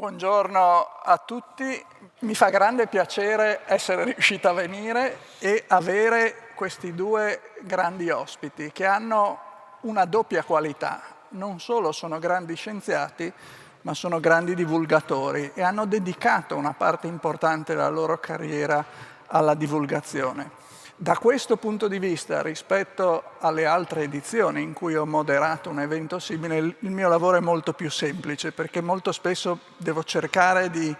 Buongiorno a tutti, mi fa grande piacere essere riuscita a venire e avere questi due grandi ospiti che hanno una doppia qualità. Non solo sono grandi scienziati, ma sono grandi divulgatori e hanno dedicato una parte importante della loro carriera alla divulgazione. Da questo punto di vista, rispetto alle altre edizioni in cui ho moderato un evento simile, il mio lavoro è molto più semplice, perché molto spesso devo cercare di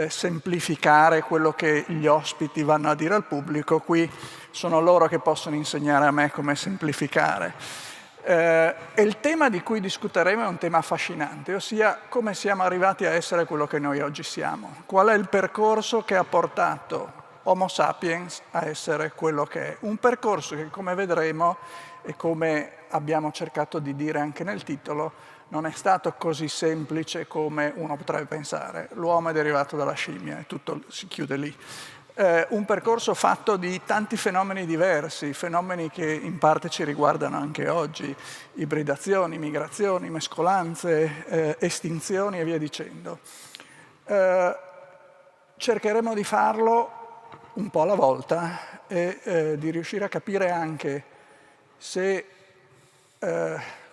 semplificare quello che gli ospiti vanno a dire al pubblico. Qui sono loro che possono insegnare a me come semplificare. E il tema di cui discuteremo è un tema affascinante, ossia come siamo arrivati a essere quello che noi oggi siamo. Qual è il percorso che ha portato Homo sapiens a essere quello che è. Un percorso che, come vedremo e come abbiamo cercato di dire anche nel titolo, non è stato così semplice come uno potrebbe pensare. L'uomo è derivato dalla scimmia e tutto si chiude lì. Un percorso fatto di tanti fenomeni diversi, fenomeni che in parte ci riguardano anche oggi, ibridazioni, migrazioni, mescolanze, estinzioni e via dicendo. Cercheremo di farlo un po' alla volta e di riuscire a capire anche se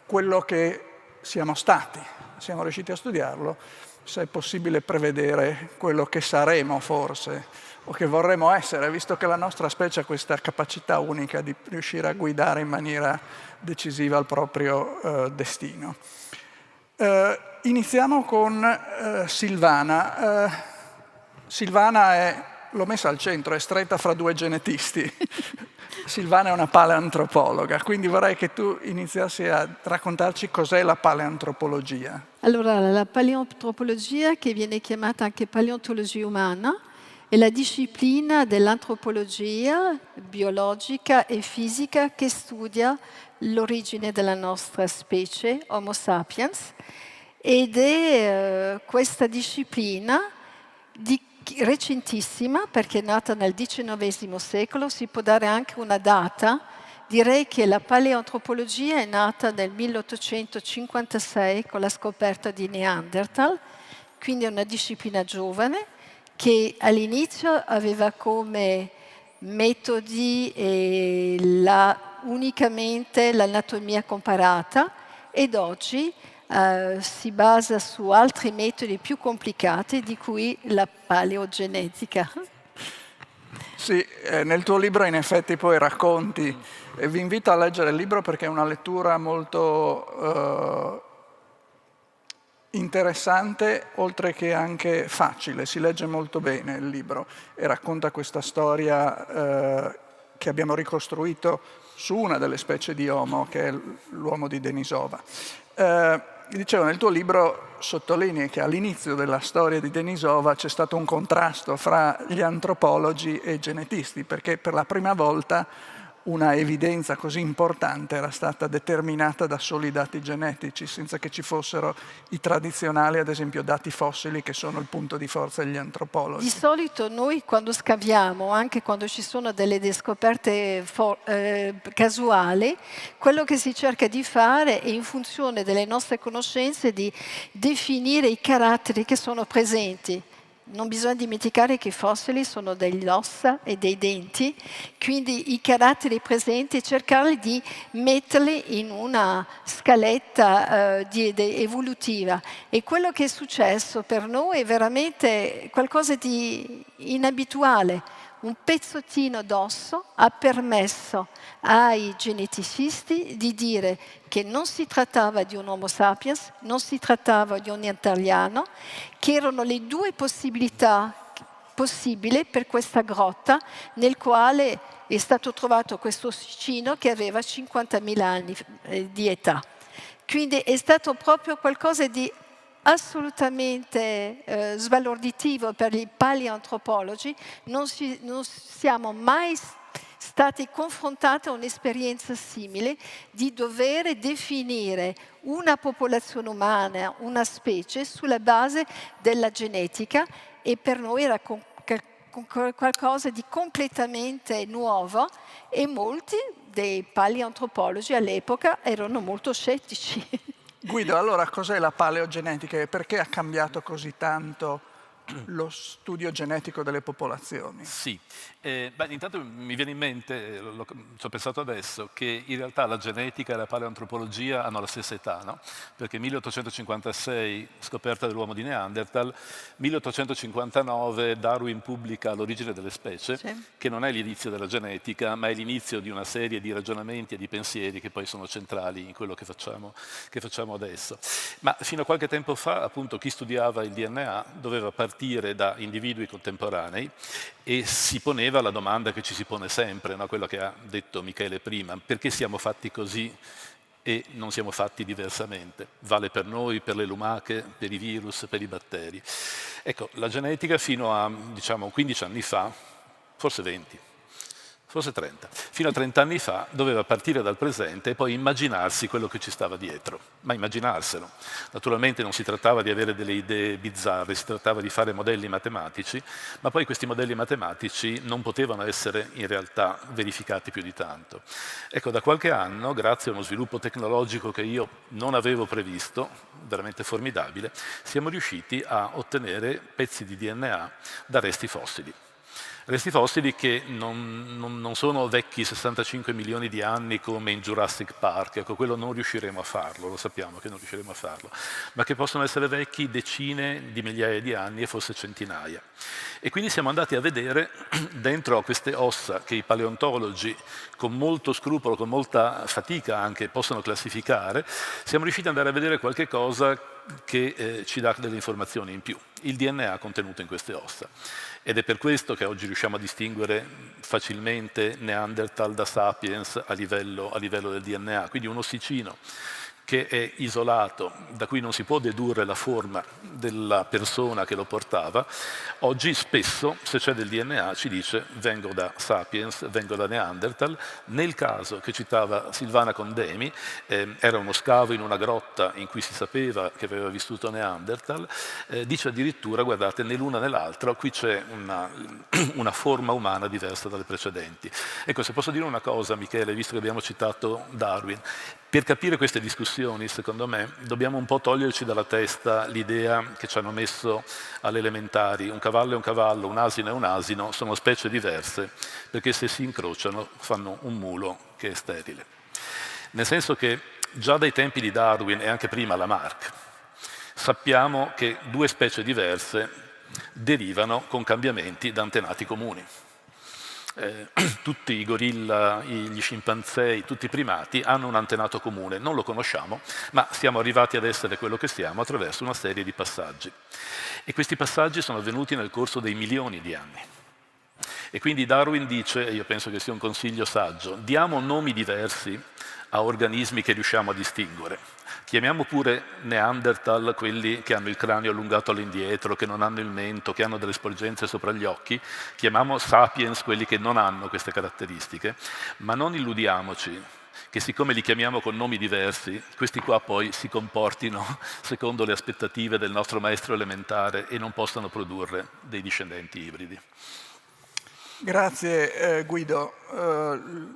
quello che siamo stati, siamo riusciti a studiarlo, se è possibile prevedere quello che saremo forse o che vorremmo essere, visto che la nostra specie ha questa capacità unica di riuscire a guidare in maniera decisiva il proprio destino. Iniziamo con Silvana. Silvana l'ho messa al centro, è stretta fra due genetisti. Silvana è una paleantropologa, quindi vorrei che tu iniziassi a raccontarci cos'è la paleantropologia. Allora, la paleantropologia, che viene chiamata anche paleontologia umana, è la disciplina dell'antropologia biologica e fisica che studia l'origine della nostra specie, Homo sapiens, ed è questa disciplina recentissima, perché è nata nel XIX secolo, si può dare anche una data. Direi che la paleoantropologia è nata nel 1856 con la scoperta di Neanderthal, quindi è una disciplina giovane che all'inizio aveva come metodi unicamente l'anatomia comparata ed oggi si basa su altri metodi più complicati, di cui la paleogenetica. Sì, nel tuo libro in effetti poi racconti, e vi invito a leggere il libro perché è una lettura molto interessante, oltre che anche facile, si legge molto bene il libro e racconta questa storia che abbiamo ricostruito su una delle specie di Homo, che è l'uomo di Denisova. Dicevo, nel tuo libro sottolinei che all'inizio della storia di Denisova c'è stato un contrasto fra gli antropologi e i genetisti, perché per la prima volta una evidenza così importante era stata determinata da soli dati genetici, senza che ci fossero i tradizionali, ad esempio, dati fossili, che sono il punto di forza degli antropologi. Di solito noi, quando scaviamo, anche quando ci sono delle scoperte casuali, quello che si cerca di fare è, in funzione delle nostre conoscenze, di definire i caratteri che sono presenti. Non bisogna dimenticare che i fossili sono delle ossa e dei denti, quindi i caratteri presenti, cercare di metterli in una scaletta evolutiva. E quello che è successo per noi è veramente qualcosa di inabituale. Un pezzettino d'osso ha permesso ai geneticisti di dire che non si trattava di un Homo sapiens, non si trattava di un neandertaliano, che erano le due possibilità possibili per questa grotta, nel quale è stato trovato questo ossicino che aveva 50.000 anni di età. Quindi è stato proprio qualcosa di assolutamente sbalorditivo per i paleoantropologi. Non siamo mai stati confrontati a un'esperienza simile di dover definire una popolazione umana, una specie, sulla base della genetica, e per noi era qualcosa di completamente nuovo, e molti dei paleoantropologi all'epoca erano molto scettici. Guido, allora cos'è la paleogenetica e perché ha cambiato così tanto lo studio genetico delle popolazioni? Sì, intanto mi viene in mente, ci ho pensato adesso, che in realtà la genetica e la paleoantropologia hanno la stessa età, no? Perché 1856 scoperta dell'uomo di Neanderthal, 1859 Darwin pubblica L'origine delle specie, Sì. che non è l'inizio della genetica, ma è l'inizio di una serie di ragionamenti e di pensieri che poi sono centrali in quello che facciamo adesso. Ma fino a qualche tempo fa, appunto, chi studiava il DNA doveva partire da individui contemporanei e si poneva la domanda che ci si pone sempre, no? Quello che ha detto Michele prima: perché siamo fatti così e non siamo fatti diversamente? Vale per noi, per le lumache, per i virus, per i batteri. Ecco, la genetica fino a, diciamo, 15 anni fa, forse 20, forse 30, fino a 30 anni fa doveva partire dal presente e poi immaginarsi quello che ci stava dietro, ma immaginarselo. Naturalmente non si trattava di avere delle idee bizzarre, si trattava di fare modelli matematici, ma poi questi modelli matematici non potevano essere in realtà verificati più di tanto. Ecco, da qualche anno, grazie a uno sviluppo tecnologico che io non avevo previsto, veramente formidabile, siamo riusciti a ottenere pezzi di DNA da resti fossili. Resti fossili che non sono vecchi 65 milioni di anni come in Jurassic Park, ecco, quello non riusciremo a farlo, lo sappiamo che non riusciremo a farlo, ma che possono essere vecchi decine di migliaia di anni e forse centinaia. E quindi siamo andati a vedere dentro a queste ossa che i paleontologi con molto scrupolo, con molta fatica anche possono classificare, siamo riusciti ad andare a vedere qualche cosa che ci dà delle informazioni in più, il DNA contenuto in queste ossa. Ed è per questo che oggi riusciamo a distinguere facilmente Neanderthal da Sapiens a livello del DNA. Quindi un ossicino che è isolato, da cui non si può dedurre la forma della persona che lo portava, oggi spesso, se c'è del DNA, ci dice vengo da Sapiens, vengo da Neanderthal. Nel caso che citava Silvana Condemi, era uno scavo in una grotta in cui si sapeva che aveva vissuto Neanderthal, dice addirittura, guardate, né l'una né l'altra, qui c'è una forma umana diversa dalle precedenti. Ecco, se posso dire una cosa, Michele, visto che abbiamo citato Darwin, per capire queste discussioni, secondo me, dobbiamo un po' toglierci dalla testa l'idea che ci hanno messo alle elementari: un cavallo è un cavallo, un asino è un asino, sono specie diverse, perché se si incrociano fanno un mulo che è sterile. Nel senso che già dai tempi di Darwin e anche prima Lamarck sappiamo che due specie diverse derivano con cambiamenti da antenati comuni. Tutti i gorilla, gli scimpanzé, tutti i primati hanno un antenato comune, non lo conosciamo, ma siamo arrivati ad essere quello che siamo attraverso una serie di passaggi. E questi passaggi sono avvenuti nel corso dei milioni di anni. E quindi Darwin dice, e io penso che sia un consiglio saggio: diamo nomi diversi a organismi che riusciamo a distinguere. Chiamiamo pure Neanderthal quelli che hanno il cranio allungato all'indietro, che non hanno il mento, che hanno delle sporgenze sopra gli occhi. Chiamiamo Sapiens quelli che non hanno queste caratteristiche, ma non illudiamoci che siccome li chiamiamo con nomi diversi, questi qua poi si comportino secondo le aspettative del nostro maestro elementare e non possano produrre dei discendenti ibridi. Grazie Guido.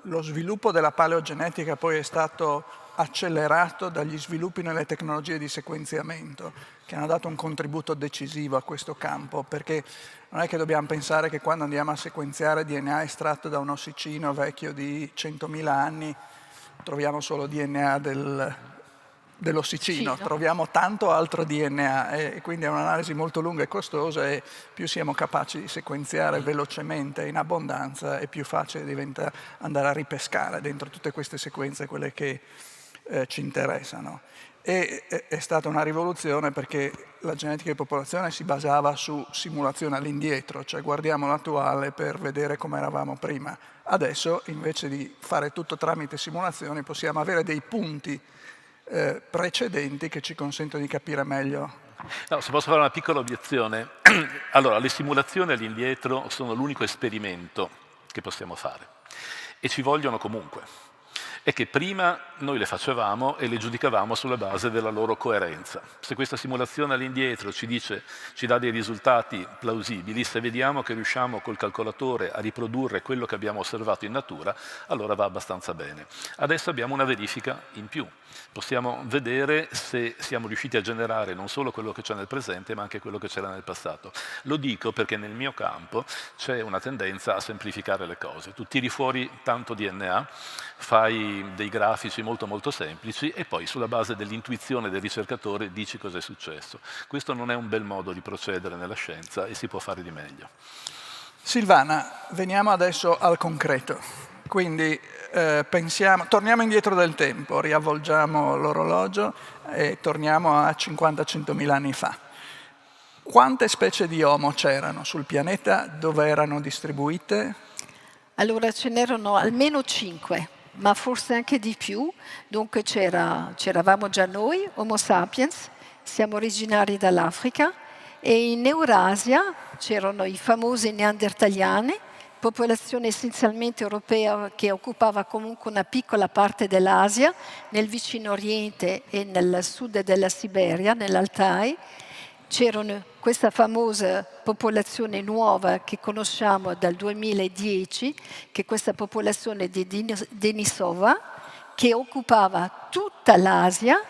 Lo sviluppo della paleogenetica poi è stato accelerato dagli sviluppi nelle tecnologie di sequenziamento, che hanno dato un contributo decisivo a questo campo, perché non è che dobbiamo pensare che quando andiamo a sequenziare DNA estratto da un ossicino vecchio di 100.000 anni troviamo solo DNA dell'ossicino, troviamo tanto altro DNA e quindi è un'analisi molto lunga e costosa, e più siamo capaci di sequenziare velocemente in abbondanza e più facile diventa andare a ripescare dentro tutte queste sequenze quelle che ci interessano. E è stata una rivoluzione perché la genetica di popolazione si basava su simulazione all'indietro, cioè guardiamo l'attuale per vedere come eravamo prima. Adesso invece di fare tutto tramite simulazioni possiamo avere dei punti precedenti che ci consentono di capire meglio. No, se posso fare una piccola obiezione. Allora, le simulazioni all'indietro sono l'unico esperimento che possiamo fare e ci vogliono comunque. è che prima noi le facevamo e le giudicavamo sulla base della loro coerenza. Se questa simulazione all'indietro ci dà dei risultati plausibili, se vediamo che riusciamo col calcolatore a riprodurre quello che abbiamo osservato in natura, allora va abbastanza bene. Adesso abbiamo una verifica in più. Possiamo vedere se siamo riusciti a generare non solo quello che c'è nel presente, ma anche quello che c'era nel passato. Lo dico perché nel mio campo c'è una tendenza a semplificare le cose. Tu tiri fuori tanto DNA, fai dei grafici molto molto semplici e poi sulla base dell'intuizione del ricercatore dici cosa è successo. Questo non è un bel modo di procedere nella scienza e si può fare di meglio. Silvana, veniamo adesso al concreto. Quindi torniamo indietro del tempo, riavvolgiamo l'orologio e torniamo a 50-100.000 anni fa. Quante specie di Homo c'erano sul pianeta, dove erano distribuite? Allora ce n'erano almeno 5, ma forse anche di più. Dunque c'eravamo già noi, Homo sapiens, siamo originari dall'Africa, e in Eurasia c'erano i famosi neandertaliani, popolazione essenzialmente europea che occupava comunque una piccola parte dell'Asia, nel vicino Oriente e nel sud della Siberia, nell'Altai. C'era questa famosa popolazione nuova che conosciamo dal 2010, che è questa popolazione di Denisova, che occupava tutta l'Asia,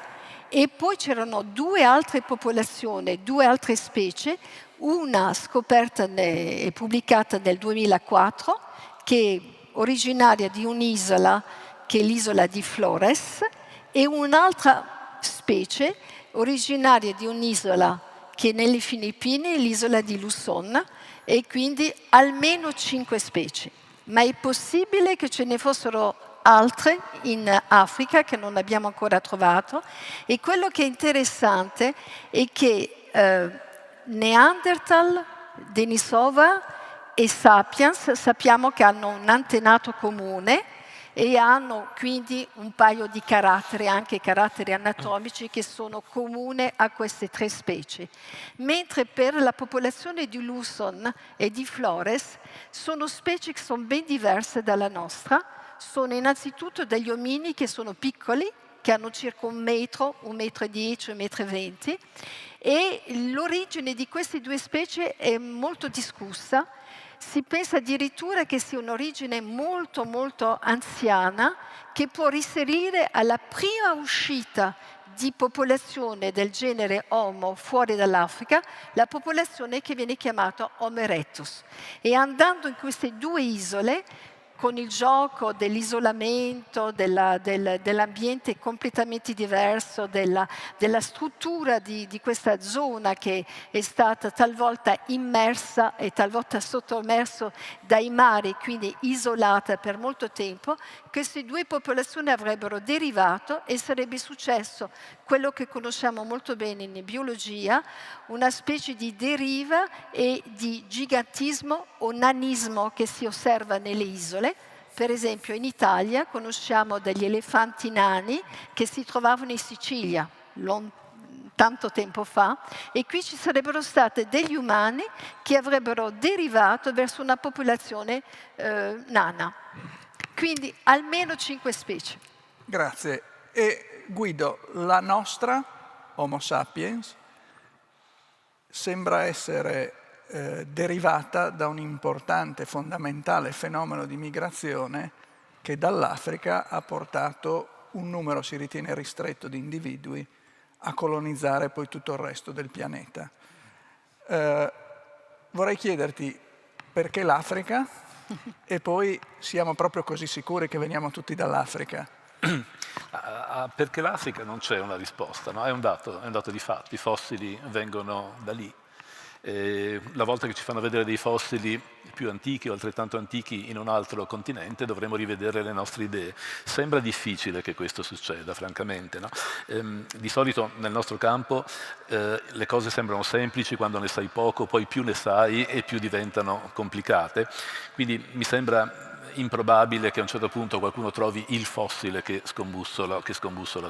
e poi c'erano 2 altre popolazioni, 2 altre specie, una scoperta e pubblicata nel 2004, che è originaria di un'isola, che è l'isola di Flores, e un'altra specie originaria di un'isola che è nelle Filippine, l'isola di Luzon, e quindi almeno 5 specie. Ma è possibile che ce ne fossero altre in Africa che non abbiamo ancora trovato, e quello che è interessante è che Neanderthal, Denisova e Sapiens sappiamo che hanno un antenato comune e hanno quindi un paio di caratteri, anche caratteri anatomici, che sono comuni a queste 3 specie. Mentre per la popolazione di Luzon e di Flores sono specie che sono ben diverse dalla nostra. Sono innanzitutto degli omini che sono piccoli, che hanno circa 1 metro, 1,10 m, 1,20 m, e l'origine di queste 2 specie è molto discussa. Si pensa addirittura che sia un'origine molto molto anziana, che può risalire alla prima uscita di popolazione del genere Homo fuori dall'Africa, la popolazione che viene chiamata Homo erectus. E andando in queste 2 isole, con il gioco dell'isolamento, dell'ambiente completamente diverso, della struttura di questa zona che è stata talvolta immersa e talvolta sottomersa dai mari, quindi isolata per molto tempo, queste 2 popolazioni avrebbero derivato e sarebbe successo quello che conosciamo molto bene in biologia, una specie di deriva e di gigantismo o nanismo che si osserva nelle isole. Per esempio in Italia conosciamo degli elefanti nani che si trovavano in Sicilia tanto tempo fa, e qui ci sarebbero stati degli umani che avrebbero derivato verso una popolazione nana. Quindi almeno 5 specie. Grazie. E Guido, la nostra, Homo sapiens, sembra essere derivata da un importante, fondamentale fenomeno di migrazione che dall'Africa ha portato un numero, si ritiene ristretto, di individui a colonizzare poi tutto il resto del pianeta. Vorrei chiederti perché l'Africa e poi siamo proprio così sicuri che veniamo tutti dall'Africa? Perché l'Africa non c'è una risposta, no? È un dato di fatti, i fossili vengono da lì. La volta che ci fanno vedere dei fossili più antichi o altrettanto antichi in un altro continente dovremo rivedere le nostre idee. Sembra difficile che questo succeda, francamente, no? Di solito nel nostro campo le cose sembrano semplici quando ne sai poco, poi più ne sai e più diventano complicate. Quindi mi sembra improbabile che a un certo punto qualcuno trovi il fossile che scombussola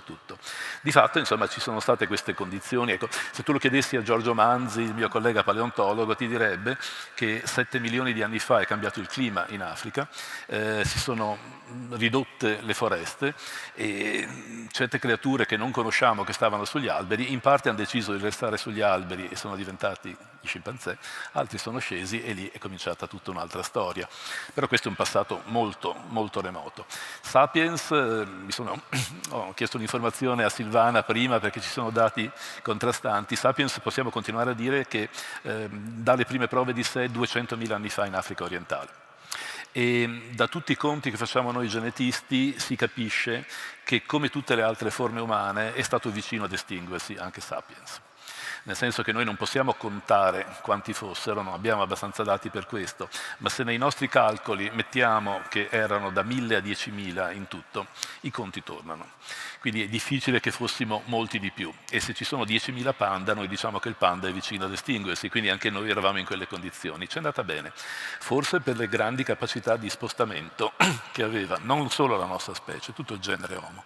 tutto. Di fatto, insomma, ci sono state queste condizioni. Ecco, se tu lo chiedessi a Giorgio Manzi, il mio collega paleontologo, ti direbbe che 7 milioni di anni fa è cambiato il clima in Africa, si sono ridotte le foreste e certe creature che non conosciamo, che stavano sugli alberi, in parte hanno deciso di restare sugli alberi e sono diventati i scimpanzé, altri sono scesi e lì è cominciata tutta un'altra storia. Però questo è un passato molto, molto remoto. Sapiens, ho chiesto un'informazione a Silvana prima perché ci sono dati contrastanti. Sapiens possiamo continuare a dire che dà le prime prove di sé 200.000 anni fa in Africa orientale. E da tutti i conti che facciamo noi genetisti si capisce che, come tutte le altre forme umane, è stato vicino ad estinguersi anche Sapiens. Nel senso che noi non possiamo contare quanti fossero, non abbiamo abbastanza dati per questo, ma se nei nostri calcoli mettiamo che erano da 1.000 a 10.000 in tutto, i conti tornano. Quindi è difficile che fossimo molti di più. E se ci sono 10.000 panda, noi diciamo che il panda è vicino ad estinguersi, quindi anche noi eravamo in quelle condizioni. Ci è andata bene, forse per le grandi capacità di spostamento che aveva non solo la nostra specie, tutto il genere Homo.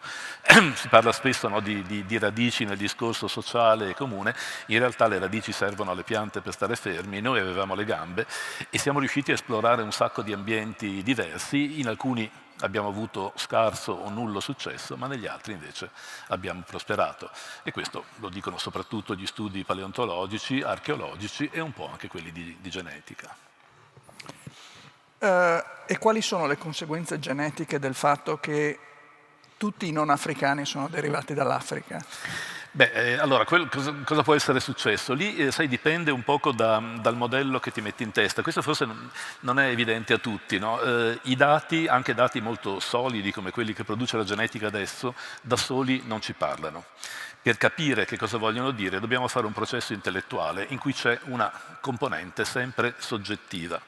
Si parla spesso, no, di radici nel discorso sociale e comune. In realtà le radici servono alle piante per stare fermi, noi avevamo le gambe e siamo riusciti a esplorare un sacco di ambienti diversi. In alcuni abbiamo avuto scarso o nullo successo, ma negli altri invece abbiamo prosperato. E questo lo dicono soprattutto gli studi paleontologici, archeologici e un po' anche quelli di genetica. E quali sono le conseguenze genetiche del fatto che tutti i non africani sono derivati dall'Africa? Beh, allora, cosa può essere successo? Lì, sai, dipende un poco dal modello che ti metti in testa. Questo forse non è evidente a tutti, no? I dati, anche dati molto solidi come quelli che produce la genetica adesso, da soli non ci parlano. Per capire che cosa vogliono dire dobbiamo fare un processo intellettuale in cui c'è una componente sempre soggettiva.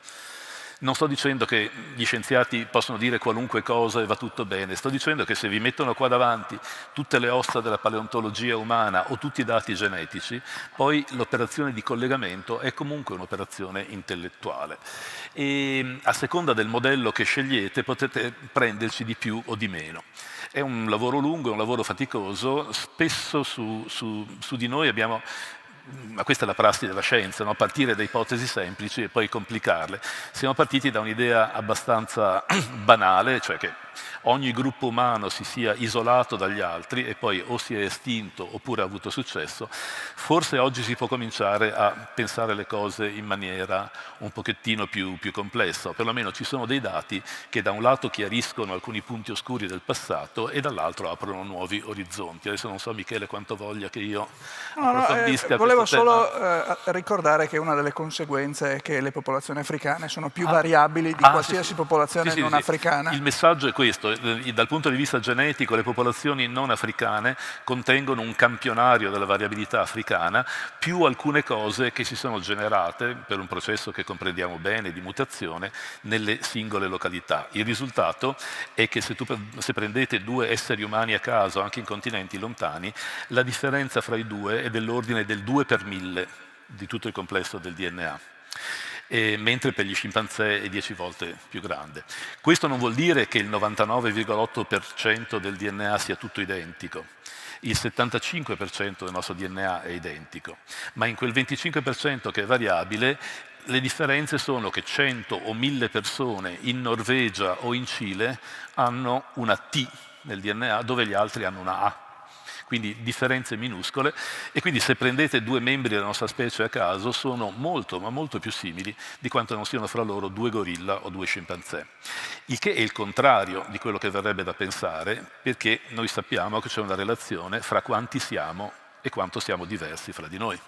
Non sto dicendo che gli scienziati possono dire qualunque cosa e va tutto bene, sto dicendo che se vi mettono qua davanti tutte le ossa della paleontologia umana o tutti i dati genetici, poi l'operazione di collegamento è comunque un'operazione intellettuale. E a seconda del modello che scegliete potete prenderci di più o di meno. È un lavoro lungo, è un lavoro faticoso, spesso su di noi abbiamo... Ma questa è la prassi della scienza, no? Partire da ipotesi semplici e poi complicarle. Siamo partiti da un'idea abbastanza banale, cioè che ogni gruppo umano si sia isolato dagli altri e poi o si è estinto oppure ha avuto successo. Forse oggi si può cominciare a pensare le cose in maniera un pochettino più complessa, o perlomeno ci sono dei dati che da un lato chiariscono alcuni punti oscuri del passato e dall'altro aprono nuovi orizzonti. Adesso non so, Michele, quanto voglia che io approfondisca volevo questo tema. solo ricordare che una delle conseguenze è che le popolazioni africane sono più variabili di qualsiasi popolazione non africana. Il messaggio è questo: dal punto di vista genetico le popolazioni non africane contengono un campionario della variabilità africana più alcune cose che si sono generate per un processo che comprendiamo bene di mutazione nelle singole località. Il risultato è che se prendete due esseri umani a caso, anche in continenti lontani, la differenza fra i due è dell'ordine del 2 per 1000 di tutto il complesso del DNA. Mentre per gli scimpanzé è 10 volte più grande. Questo non vuol dire che il 99,8% del DNA sia tutto identico. Il 75% del nostro DNA è identico, ma in quel 25% che è variabile le differenze sono che 100 o 1000 persone in Norvegia o in Cile hanno una T nel DNA dove gli altri hanno una A. Quindi differenze minuscole, e quindi se prendete due membri della nostra specie a caso sono molto, ma molto più simili di quanto non siano fra loro due gorilla o due scimpanzé. Il che è il contrario di quello che verrebbe da pensare, perché noi sappiamo che c'è una relazione fra quanti siamo e quanto siamo diversi fra di noi.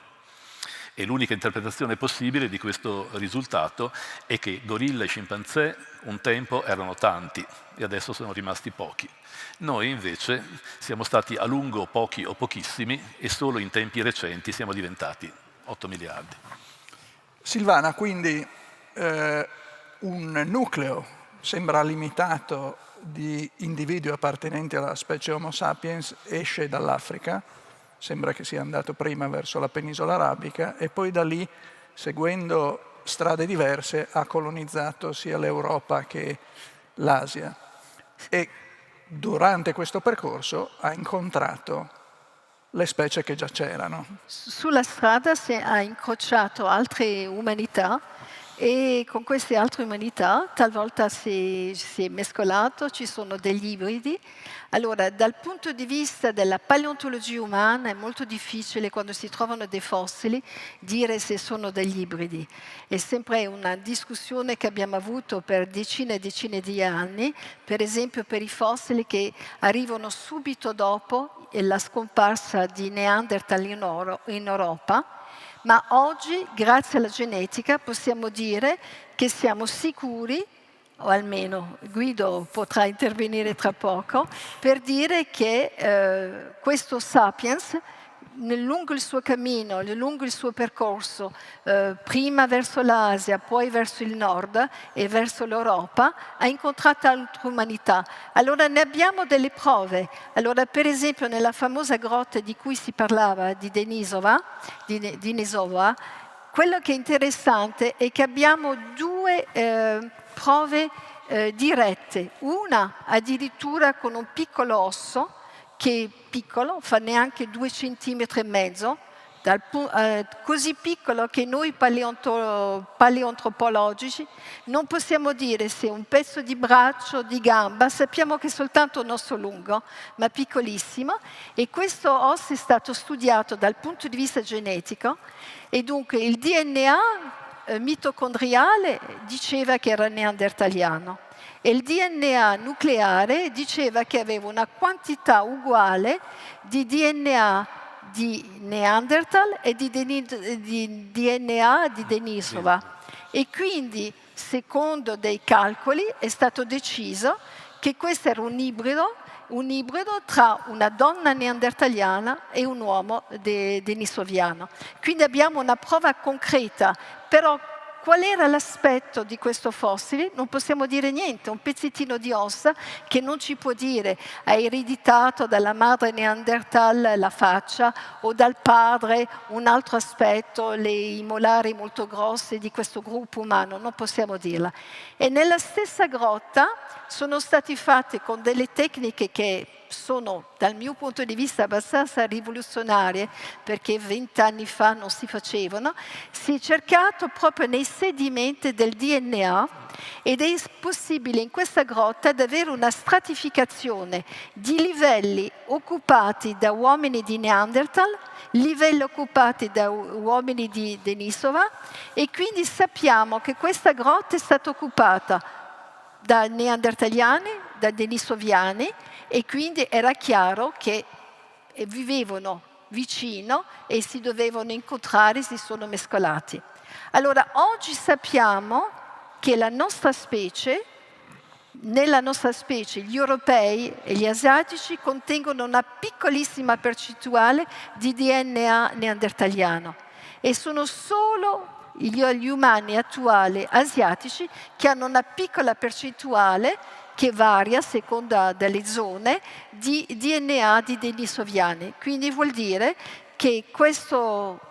E l'unica interpretazione possibile di questo risultato è che gorilla e scimpanzé un tempo erano tanti e adesso sono rimasti pochi. Noi invece siamo stati a lungo pochi o pochissimi e solo in tempi recenti siamo diventati 8 miliardi. Silvana, quindi un nucleo sembra limitato di individui appartenenti alla specie Homo sapiens esce dall'Africa, sembra che sia andato prima verso la penisola arabica e poi da lì, seguendo strade diverse, ha colonizzato sia l'Europa che l'Asia. E durante questo percorso ha incontrato le specie che già c'erano. Sulla strada ha incrociato altre umanità e con queste altre umanità talvolta si è mescolato, ci sono degli ibridi. Allora, dal punto di vista della paleontologia umana è molto difficile, quando si trovano dei fossili, dire se sono degli ibridi. È sempre una discussione che abbiamo avuto per decine e decine di anni, per esempio per i fossili che arrivano subito dopo la scomparsa di Neanderthal in Europa. Ma oggi, grazie alla genetica, possiamo dire che siamo sicuri, o almeno Guido potrà intervenire tra poco, per dire che questo Sapiens, lungo il suo cammino, lungo il suo percorso, prima verso l'Asia, poi verso il nord e verso l'Europa, ha incontrato altre umanità. Allora ne abbiamo delle prove. Allora, per esempio, nella famosa grotta di cui si parlava, di Denisova, quello che è interessante è che abbiamo due prove dirette. Una addirittura con un piccolo osso, che è piccolo, fa neanche 2,5 cm, così piccolo che noi paleoantropologici non possiamo dire se è un pezzo di braccio, di gamba, sappiamo che è soltanto un osso lungo, ma piccolissimo, e questo osso è stato studiato dal punto di vista genetico, e dunque il DNA mitocondriale diceva che era neandertaliano. E il DNA nucleare diceva che aveva una quantità uguale di DNA di Neanderthal e di DNA di Denisova. E quindi, secondo dei calcoli, è stato deciso che questo era un ibrido tra una donna neandertaliana e un uomo denisoviano. Quindi abbiamo una prova concreta, però qual era l'aspetto di questo fossile? Non possiamo dire niente, un pezzettino di ossa che non ci può dire ha ereditato dalla madre Neanderthal la faccia o dal padre un altro aspetto, i molari molto grossi di questo gruppo umano, non possiamo dirla. E nella stessa grotta sono stati fatti con delle tecniche che sono, dal mio punto di vista, abbastanza rivoluzionarie, perché 20 anni fa non si facevano. Si è cercato proprio nei sedimenti del DNA ed è possibile in questa grotta di avere una stratificazione di livelli occupati da uomini di Neanderthal, livelli occupati da uomini di Denisova, e quindi sappiamo che questa grotta è stata occupata da neandertaliani, da denisoviani, e quindi era chiaro che vivevano vicino e si dovevano incontrare, si sono mescolati. Allora, oggi sappiamo che nella nostra specie, gli europei e gli asiatici contengono una piccolissima percentuale di DNA neandertaliano e sono solo gli umani attuali asiatici che hanno una piccola percentuale che varia a seconda delle zone di DNA di denisoviani. Quindi vuol dire che questi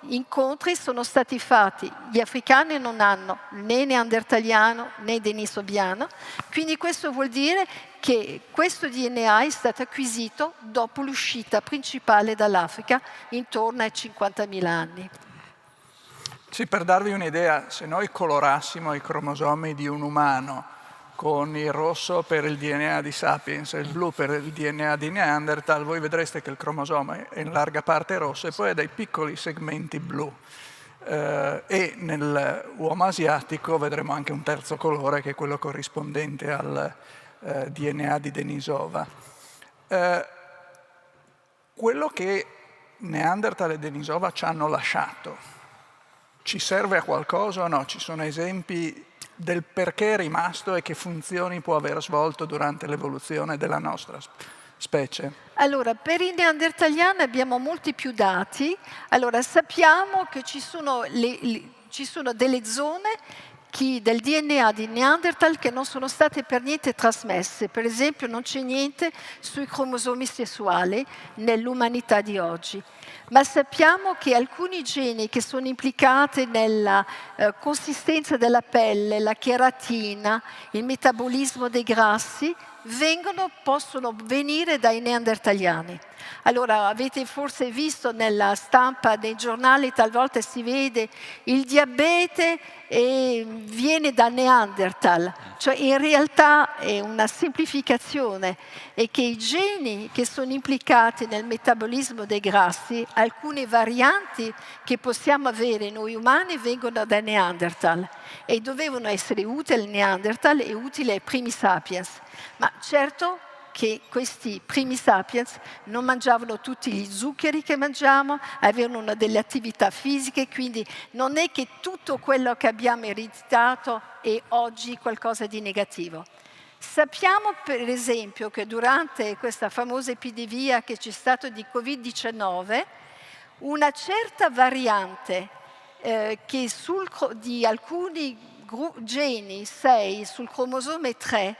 incontri sono stati fatti, gli africani non hanno né neandertaliano né denisoviano, quindi questo vuol dire che questo DNA è stato acquisito dopo l'uscita principale dall'Africa intorno ai 50.000 anni. Sì, per darvi un'idea, se noi colorassimo i cromosomi di un umano con il rosso per il DNA di Sapiens e il blu per il DNA di Neanderthal, voi vedreste che il cromosoma è in larga parte rosso e poi ha dei piccoli segmenti blu. E nell'uomo asiatico vedremo anche un terzo colore, che è quello corrispondente al DNA di Denisova. Quello che Neanderthal e Denisova ci hanno lasciato ci serve a qualcosa o no? Ci sono esempi del perché è rimasto e che funzioni può aver svolto durante l'evoluzione della nostra specie? Allora, per i neandertaliani abbiamo molti più dati. Allora, sappiamo che ci sono delle zone del DNA di Neanderthal che non sono state per niente trasmesse. Per esempio non c'è niente sui cromosomi sessuali nell'umanità di oggi. Ma sappiamo che alcuni geni che sono implicati nella consistenza della pelle, la cheratina, il metabolismo dei grassi, possono venire dai neandertaliani. Allora, avete forse visto nella stampa dei giornali, talvolta si vede il diabete e viene da Neanderthal. Cioè in realtà è una semplificazione, è che i geni che sono implicati nel metabolismo dei grassi, alcune varianti che possiamo avere noi umani vengono da Neanderthal e dovevano essere utili al Neanderthal e utili ai primi sapiens. Ma certo che questi primi sapiens non mangiavano tutti gli zuccheri che mangiamo, avevano delle attività fisiche, quindi non è che tutto quello che abbiamo ereditato è oggi qualcosa di negativo. Sappiamo per esempio che durante questa famosa epidemia che c'è stata di Covid-19, una certa variante di alcuni geni, 6, sul cromosome 3,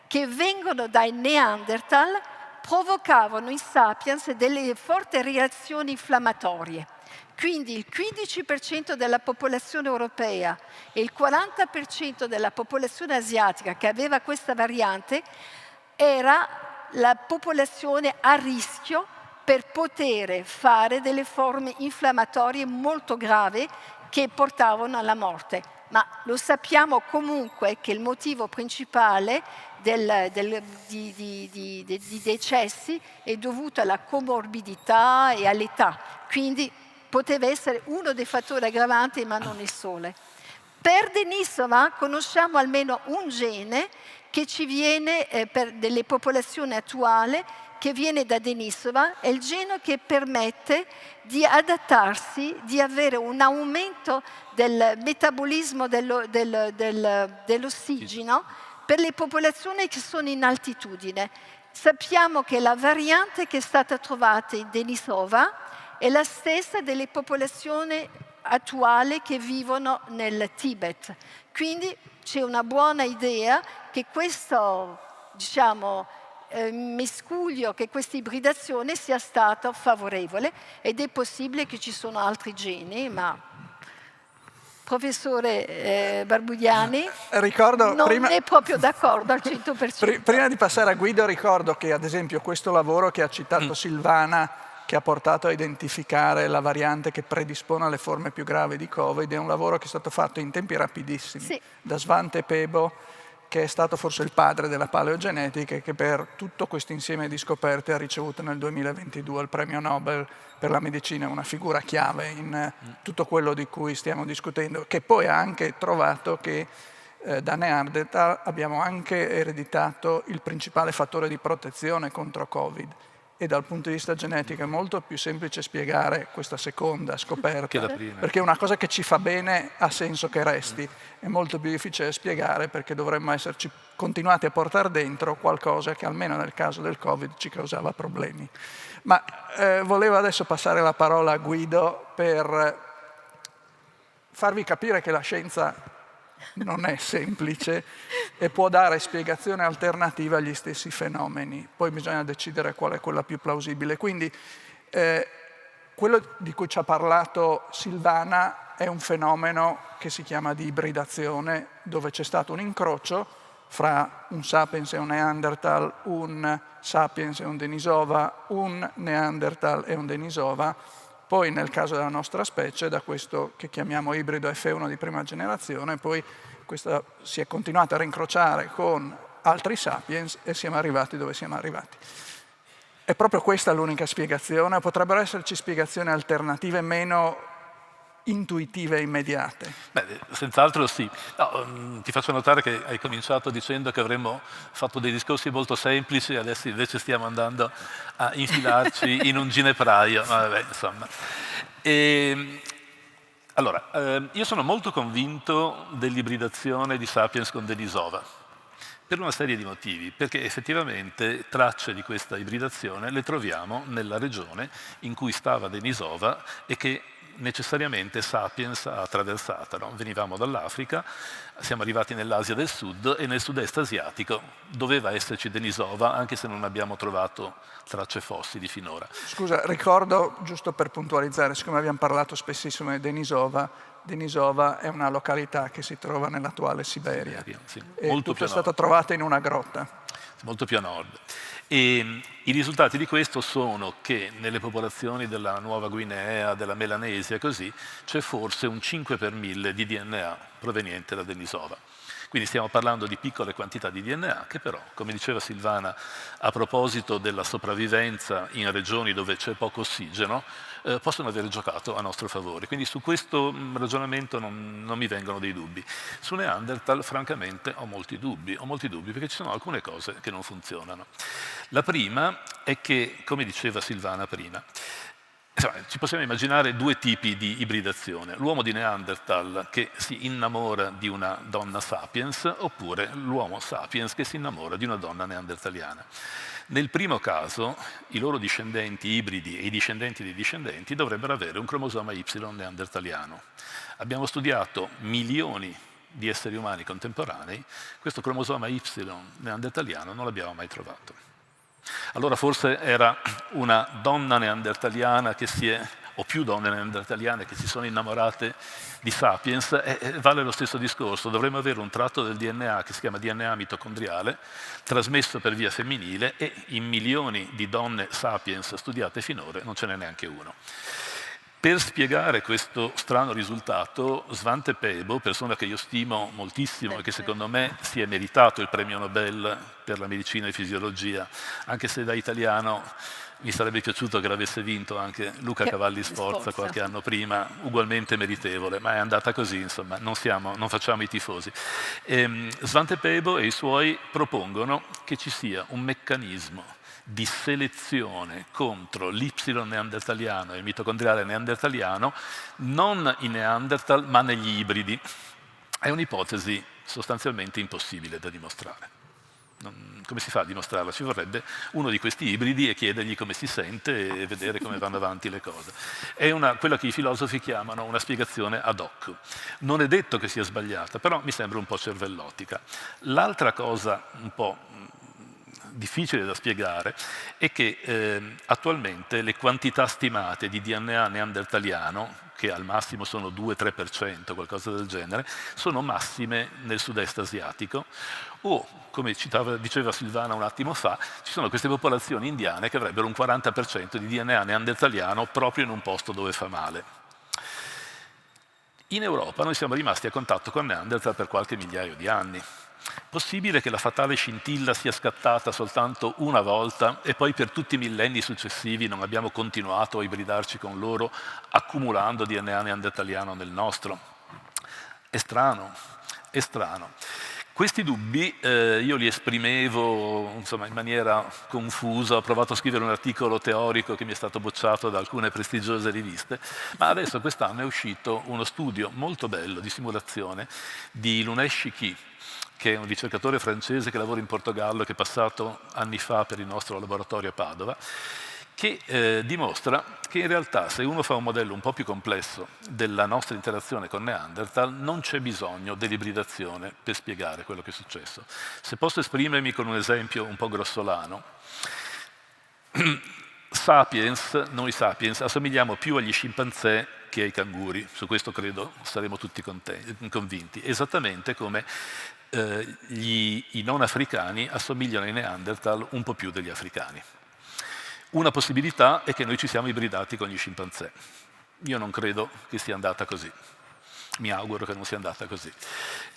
che vengono dai Neanderthal, provocavano in Sapiens delle forti reazioni infiammatorie. Quindi il 15% della popolazione europea e il 40% della popolazione asiatica che aveva questa variante era la popolazione a rischio per poter fare delle forme infiammatorie molto gravi che portavano alla morte. Ma lo sappiamo comunque che il motivo principale di decessi è dovuto alla comorbidità e all'età, quindi poteva essere uno dei fattori aggravanti ma non il sole. Per Denisova conosciamo almeno un gene che ci viene per delle popolazioni attuali, che viene da Denisova, è il gene che permette di adattarsi, di avere un aumento del metabolismo dell'ossigeno per le popolazioni che sono in altitudine. Sappiamo che la variante che è stata trovata in Denisova è la stessa delle popolazioni attuali che vivono nel Tibet. Quindi c'è una buona idea che questo, miscuglio, che questa ibridazione sia stata favorevole, ed è possibile che ci sono altri geni, ma professore Barbugliani non è proprio d'accordo al 100%. Prima di passare a Guido ricordo che ad esempio questo lavoro che ha citato Silvana, che ha portato a identificare la variante che predispone alle forme più gravi di Covid, è un lavoro che è stato fatto in tempi rapidissimi, sì, da Svante Pääbo, che è stato forse il padre della paleogenetica e che per tutto questo insieme di scoperte ha ricevuto nel 2022 il premio Nobel per la medicina, una figura chiave in tutto quello di cui stiamo discutendo, che poi ha anche trovato che da Neanderthal abbiamo anche ereditato il principale fattore di protezione contro Covid. E dal punto di vista genetico è molto più semplice spiegare questa seconda scoperta, perché una cosa che ci fa bene ha senso che resti, è molto più difficile spiegare perché dovremmo esserci continuati a portare dentro qualcosa che almeno nel caso del Covid ci causava problemi. Ma volevo adesso passare la parola a Guido per farvi capire che la scienza non è semplice e può dare spiegazione alternativa agli stessi fenomeni. Poi bisogna decidere qual è quella più plausibile. Quindi quello di cui ci ha parlato Silvana è un fenomeno che si chiama di ibridazione, dove c'è stato un incrocio fra un sapiens e un Neanderthal, un sapiens e un Denisova, un Neanderthal e un Denisova. Poi nel caso della nostra specie, da questo che chiamiamo ibrido F1 di prima generazione, poi questa si è continuata a rincrociare con altri sapiens e siamo arrivati dove siamo arrivati. È proprio questa l'unica spiegazione? Potrebbero esserci spiegazioni alternative meno intuitive e immediate? Beh, senz'altro sì. No, ti faccio notare che hai cominciato dicendo che avremmo fatto dei discorsi molto semplici, adesso invece stiamo andando a infilarci in un ginepraio. Vabbè, insomma. Allora, io sono molto convinto dell'ibridazione di Sapiens con Denisova, per una serie di motivi, perché effettivamente tracce di questa ibridazione le troviamo nella regione in cui stava Denisova e che necessariamente Sapiens ha attraversato. No? Venivamo dall'Africa, siamo arrivati nell'Asia del Sud e nel sud-est asiatico doveva esserci Denisova, anche se non abbiamo trovato tracce fossili finora. Scusa, ricordo, giusto per puntualizzare, siccome abbiamo parlato spessissimo di Denisova, Denisova è una località che si trova nell'attuale Siberia. Sì, e molto tutto più è stato nord. trovato in una grotta. Molto più a nord. E i risultati di questo sono che nelle popolazioni della Nuova Guinea, della Melanesia, così, c'è forse un 5 per 1000 di DNA proveniente da Denisova. Quindi stiamo parlando di piccole quantità di DNA che però, come diceva Silvana, a proposito della sopravvivenza in regioni dove c'è poco ossigeno, possono aver giocato a nostro favore. Quindi su questo ragionamento non mi vengono dei dubbi. Su Neanderthal, francamente, ho molti dubbi perché ci sono alcune cose che non funzionano. La prima è che, come diceva Silvana prima, ci possiamo immaginare due tipi di ibridazione, l'uomo di Neanderthal che si innamora di una donna sapiens oppure l'uomo sapiens che si innamora di una donna neandertaliana. Nel primo caso i loro discendenti ibridi e i discendenti dei discendenti dovrebbero avere un cromosoma Y neandertaliano. Abbiamo studiato milioni di esseri umani contemporanei, questo cromosoma Y neandertaliano non l'abbiamo mai trovato. Allora forse era una donna neandertaliana che o più donne neandertaliane che si sono innamorate di Sapiens, e vale lo stesso discorso, dovremmo avere un tratto del DNA che si chiama DNA mitocondriale, trasmesso per via femminile, e in milioni di donne Sapiens studiate finora non ce n'è neanche uno. Per spiegare questo strano risultato, Svante Pääbo, persona che io stimo moltissimo e che secondo me si è meritato il premio Nobel per la medicina e fisiologia, anche se da italiano mi sarebbe piaciuto che l'avesse vinto anche Luca Cavalli Sforza qualche anno prima, ugualmente meritevole, ma è andata così, insomma, non facciamo i tifosi. Svante Pääbo e i suoi propongono che ci sia un meccanismo di selezione contro l'Y neandertaliano e il mitocondriale neandertaliano, non in Neanderthal ma negli ibridi. È un'ipotesi sostanzialmente impossibile da dimostrare. Come si fa a dimostrarla? Ci vorrebbe uno di questi ibridi e chiedergli come si sente e vedere come vanno avanti le cose. È quella che i filosofi chiamano una spiegazione ad hoc. Non è detto che sia sbagliata, però mi sembra un po' cervellotica. L'altra cosa un po' difficile da spiegare è che attualmente le quantità stimate di DNA neandertaliano, che al massimo sono 2-3%, qualcosa del genere, sono massime nel sud-est asiatico, o, come diceva Silvana un attimo fa, ci sono queste popolazioni indiane che avrebbero un 40% di DNA neandertaliano proprio in un posto dove fa male. In Europa noi siamo rimasti a contatto con Neanderthal per qualche migliaio di anni. Possibile che la fatale scintilla sia scattata soltanto una volta e poi per tutti i millenni successivi non abbiamo continuato a ibridarci con loro accumulando DNA neandertaliano nel nostro? È strano, è strano. Questi dubbi io li esprimevo in maniera confusa, ho provato a scrivere un articolo teorico che mi è stato bocciato da alcune prestigiose riviste, ma adesso quest'anno è uscito uno studio molto bello di simulazione di Lunesh Shiki, che è un ricercatore francese che lavora in Portogallo, che è passato anni fa per il nostro laboratorio a Padova, che dimostra che in realtà se uno fa un modello un po' più complesso della nostra interazione con Neanderthal non c'è bisogno dell'ibridazione per spiegare quello che è successo. Se posso esprimermi con un esempio un po' grossolano, noi sapiens assomigliamo più agli scimpanzé che ai canguri, su questo credo saremo tutti convinti, esattamente come i non africani assomigliano ai Neanderthal un po' più degli africani. Una possibilità è che noi ci siamo ibridati con gli scimpanzé. Io non credo che sia andata così. Mi auguro che non sia andata così.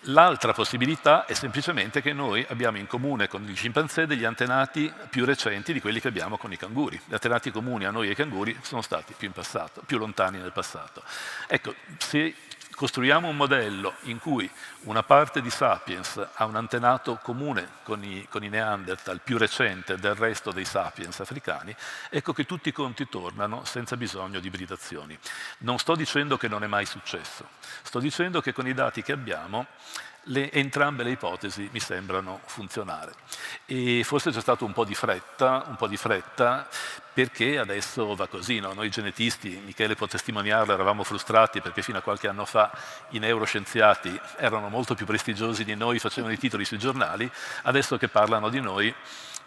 L'altra possibilità è semplicemente che noi abbiamo in comune con gli scimpanzé degli antenati più recenti di quelli che abbiamo con i canguri. Gli antenati comuni a noi e ai canguri sono stati più lontani nel passato. Ecco, se costruiamo un modello in cui una parte di Sapiens ha un antenato comune con i Neanderthal più recente del resto dei Sapiens africani, ecco che tutti i conti tornano senza bisogno di ibridazioni. Non sto dicendo che non è mai successo, sto dicendo che con i dati che abbiamo Entrambe le ipotesi mi sembrano funzionare. E forse c'è stato un po' di fretta, perché adesso va così, no? Noi genetisti, Michele può testimoniarlo, eravamo frustrati perché fino a qualche anno fa i neuroscienziati erano molto più prestigiosi di noi, facevano i titoli sui giornali, adesso che parlano di noi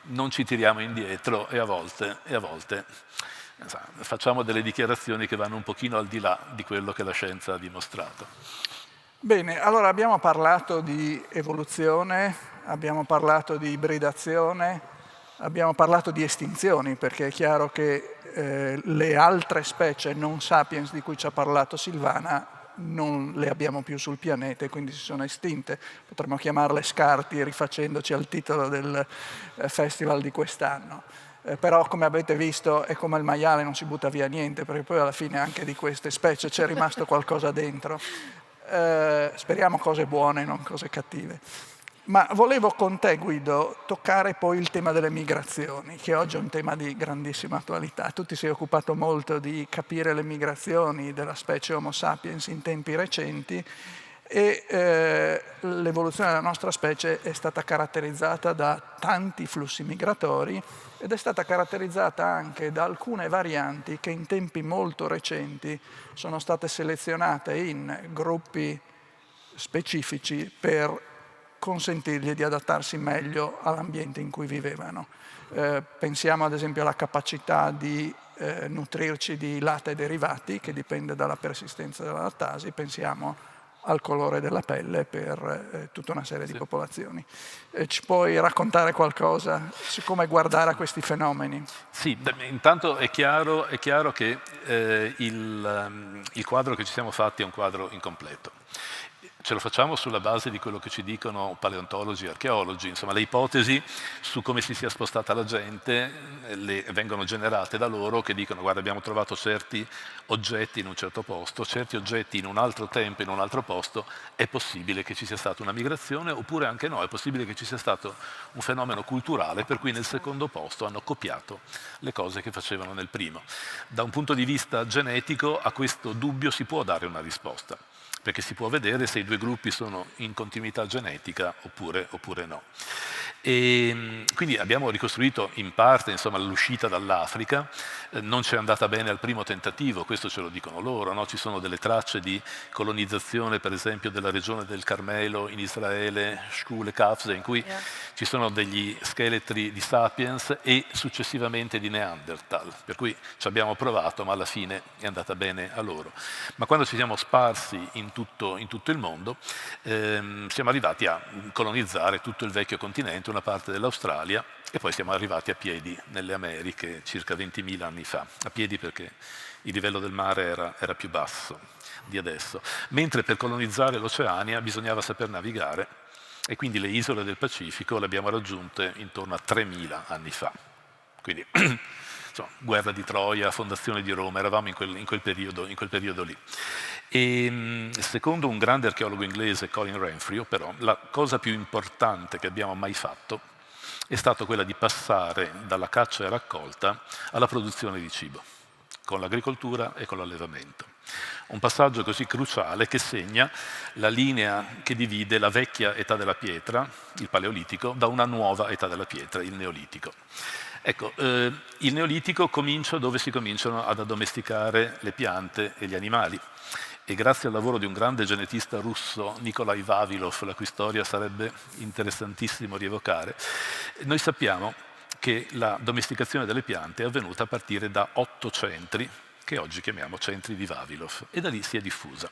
non ci tiriamo indietro e a volte facciamo delle dichiarazioni che vanno un pochino al di là di quello che la scienza ha dimostrato. Bene, allora abbiamo parlato di evoluzione, abbiamo parlato di ibridazione, abbiamo parlato di estinzioni, perché è chiaro che le altre specie non sapiens di cui ci ha parlato Silvana non le abbiamo più sul pianeta e quindi si sono estinte. Potremmo chiamarle scarti, rifacendoci al titolo del festival di quest'anno. Però come avete visto è come il maiale, non si butta via niente, perché poi alla fine anche di queste specie c'è rimasto qualcosa dentro. Speriamo cose buone, non cose cattive. Ma volevo con te, Guido, toccare poi il tema delle migrazioni, che oggi è un tema di grandissima attualità. Tu ti sei occupato molto di capire le migrazioni della specie Homo sapiens in tempi recenti e l'evoluzione della nostra specie è stata caratterizzata da tanti flussi migratori ed è stata caratterizzata anche da alcune varianti che in tempi molto recenti sono state selezionate in gruppi specifici per consentirgli di adattarsi meglio all'ambiente in cui vivevano. Pensiamo ad esempio alla capacità di nutrirci di latte e derivati, che dipende dalla persistenza della lattasi, pensiamo al colore della pelle per tutta una serie di popolazioni. Ci puoi raccontare qualcosa su come guardare a questi fenomeni? Sì, intanto è chiaro che il quadro che ci siamo fatti è un quadro incompleto. Ce lo facciamo sulla base di quello che ci dicono paleontologi e archeologi, insomma le ipotesi su come si sia spostata la gente vengono generate da loro che dicono guarda abbiamo trovato certi oggetti in un certo posto, certi oggetti in un altro tempo, in un altro posto, è possibile che ci sia stata una migrazione oppure anche no, è possibile che ci sia stato un fenomeno culturale per cui nel secondo posto hanno copiato le cose che facevano nel primo. Da un punto di vista genetico a questo dubbio si può dare una risposta, perché si può vedere se i due gruppi sono in continuità genetica oppure no. E quindi abbiamo ricostruito in parte l'uscita dall'Africa, non ci è andata bene al primo tentativo, questo ce lo dicono loro, no? Ci sono delle tracce di colonizzazione per esempio della regione del Carmelo in Israele, Shkule Kafze, in cui ci sono degli scheletri di Sapiens e successivamente di Neanderthal, per cui ci abbiamo provato ma alla fine è andata bene a loro. Ma quando ci siamo sparsi in tutto il mondo siamo arrivati a colonizzare tutto il vecchio continente, una parte dell'Australia e poi siamo arrivati a piedi nelle Americhe circa 20.000 anni fa, a piedi perché il livello del mare era più basso di adesso, mentre per colonizzare l'Oceania bisognava saper navigare e quindi le isole del Pacifico le abbiamo raggiunte intorno a 3.000 anni fa. Quindi insomma, guerra di Troia, fondazione di Roma, eravamo in quel periodo lì. E secondo un grande archeologo inglese, Colin Renfrew, però, la cosa più importante che abbiamo mai fatto è stata quella di passare dalla caccia e raccolta alla produzione di cibo, con l'agricoltura e con l'allevamento. Un passaggio così cruciale che segna la linea che divide la vecchia età della pietra, il Paleolitico, da una nuova età della pietra, il Neolitico. Ecco, il Neolitico comincia dove si cominciano ad addomesticare le piante e gli animali. E grazie al lavoro di un grande genetista russo, Nikolai Vavilov, la cui storia sarebbe interessantissimo rievocare, noi sappiamo che la domesticazione delle piante è avvenuta a partire da 8 centri, che oggi chiamiamo centri di Vavilov, e da lì si è diffusa.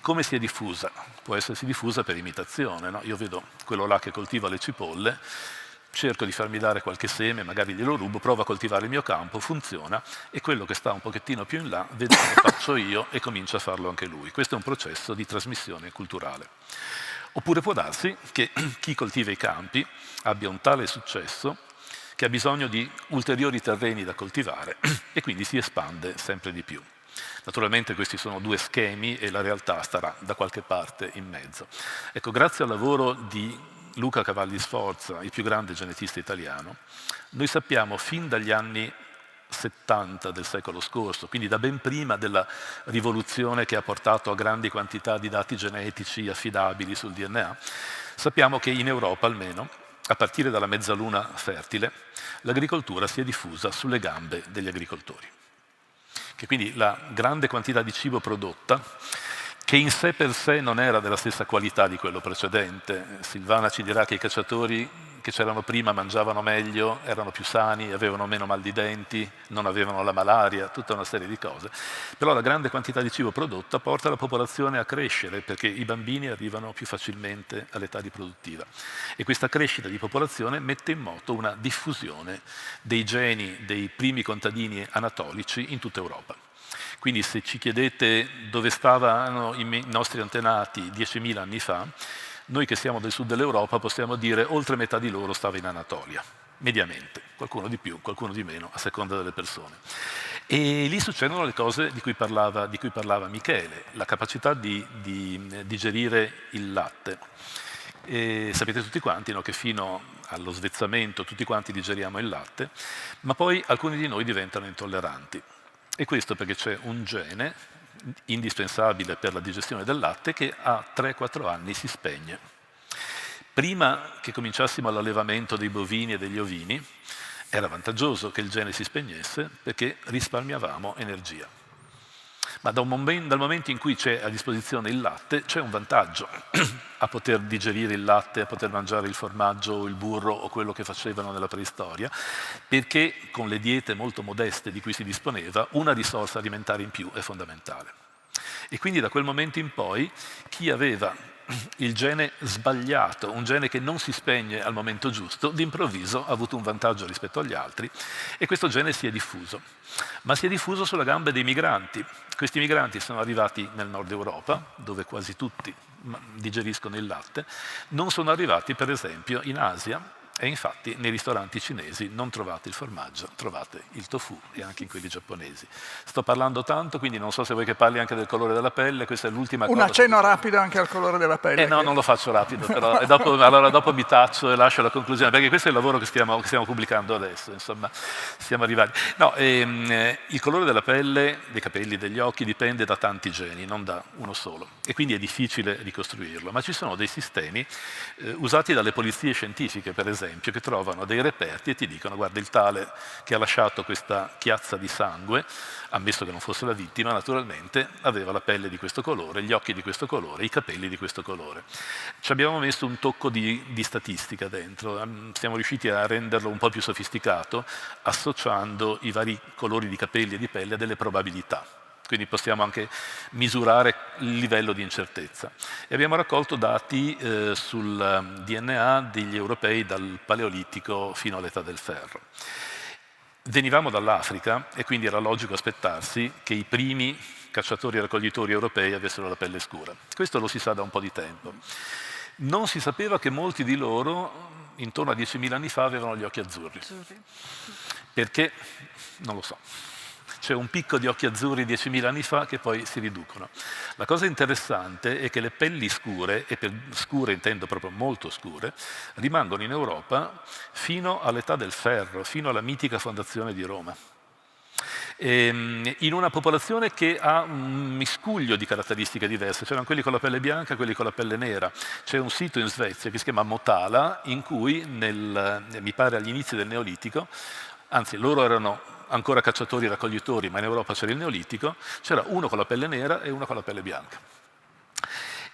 Come si è diffusa? Può essersi diffusa per imitazione, no? Io vedo quello là che coltiva le cipolle, cerco di farmi dare qualche seme, magari glielo rubo, provo a coltivare il mio campo, funziona, e quello che sta un pochettino più in là, vede come faccio io e comincia a farlo anche lui. Questo è un processo di trasmissione culturale. Oppure può darsi che chi coltiva i campi abbia un tale successo che ha bisogno di ulteriori terreni da coltivare e quindi si espande sempre di più. Naturalmente questi sono due schemi e la realtà starà da qualche parte in mezzo. Ecco, grazie al lavoro di Luca Cavalli Sforza, il più grande genetista italiano, noi sappiamo fin dagli anni 70 del secolo scorso, quindi da ben prima della rivoluzione che ha portato a grandi quantità di dati genetici affidabili sul DNA, sappiamo che in Europa almeno, a partire dalla mezzaluna fertile, l'agricoltura si è diffusa sulle gambe degli agricoltori. Che quindi la grande quantità di cibo prodotta, che in sé per sé non era della stessa qualità di quello precedente. Silvana ci dirà che i cacciatori che c'erano prima mangiavano meglio, erano più sani, avevano meno mal di denti, non avevano la malaria, tutta una serie di cose. Però la grande quantità di cibo prodotta porta la popolazione a crescere perché i bambini arrivano più facilmente all'età riproduttiva. E questa crescita di popolazione mette in moto una diffusione dei geni dei primi contadini anatolici in tutta Europa. Quindi se ci chiedete dove stavano i nostri antenati 10.000 anni fa, noi che siamo del sud dell'Europa possiamo dire oltre metà di loro stava in Anatolia, mediamente, qualcuno di più, qualcuno di meno, a seconda delle persone. E lì succedono le cose di cui parlava Michele, la capacità di digerire il latte. E sapete tutti quanti, no, che fino allo svezzamento tutti quanti digeriamo il latte, ma poi alcuni di noi diventano intolleranti. E questo perché c'è un gene indispensabile per la digestione del latte che a 3-4 anni si spegne. Prima che cominciassimo l'allevamento dei bovini e degli ovini, era vantaggioso che il gene si spegnesse perché risparmiavamo energia. Ma dal momento in cui c'è a disposizione il latte, c'è un vantaggio a poter digerire il latte, a poter mangiare il formaggio o il burro o quello che facevano nella preistoria, perché con le diete molto modeste di cui si disponeva, una risorsa alimentare in più è fondamentale. E quindi da quel momento in poi chi aveva il gene sbagliato, un gene che non si spegne al momento giusto, d'improvviso ha avuto un vantaggio rispetto agli altri e questo gene si è diffuso. Ma si è diffuso sulla gamba dei migranti. Questi migranti sono arrivati nel nord Europa, dove quasi tutti digeriscono il latte, non sono arrivati per esempio in Asia, e infatti nei ristoranti cinesi non trovate il formaggio, trovate il tofu e anche in quelli giapponesi. Sto parlando tanto, quindi non so se vuoi che parli anche del colore della pelle, questa è l'ultima cosa. Un accenno rapido anche al colore della pelle. No, non lo faccio rapido, però allora dopo mi taccio e lascio la conclusione, perché questo è il lavoro che stiamo pubblicando adesso, insomma, siamo arrivati. No, il colore della pelle, dei capelli, degli occhi dipende da tanti geni, non da uno solo, e quindi è difficile ricostruirlo, ma ci sono dei sistemi usati dalle polizie scientifiche, per esempio, che trovano dei reperti e ti dicono guarda il tale che ha lasciato questa chiazza di sangue, ammesso che non fosse la vittima naturalmente, aveva la pelle di questo colore, gli occhi di questo colore, i capelli di questo colore. Ci abbiamo messo un tocco di statistica dentro, siamo riusciti a renderlo un po' più sofisticato associando i vari colori di capelli e di pelle a delle probabilità. Quindi possiamo anche misurare il livello di incertezza. E abbiamo raccolto dati sul DNA degli europei dal Paleolitico fino all'età del ferro. Venivamo dall'Africa e quindi era logico aspettarsi che i primi cacciatori e raccoglitori europei avessero la pelle scura. Questo lo si sa da un po' di tempo. Non si sapeva che molti di loro, intorno a 10.000 anni fa, avevano gli occhi azzurri. Perché? Non lo so. C'è un picco di occhi azzurri 10.000 anni fa che poi si riducono. La cosa interessante è che le pelli scure, e per scure intendo proprio molto scure, rimangono in Europa fino all'età del ferro, fino alla mitica fondazione di Roma. In una popolazione che ha un miscuglio di caratteristiche diverse, c'erano quelli con la pelle bianca, quelli con la pelle nera. C'è un sito in Svezia che si chiama Motala, in cui mi pare agli inizi del Neolitico, anzi loro erano ancora cacciatori e raccoglitori, ma in Europa c'era il Neolitico, c'era uno con la pelle nera e uno con la pelle bianca.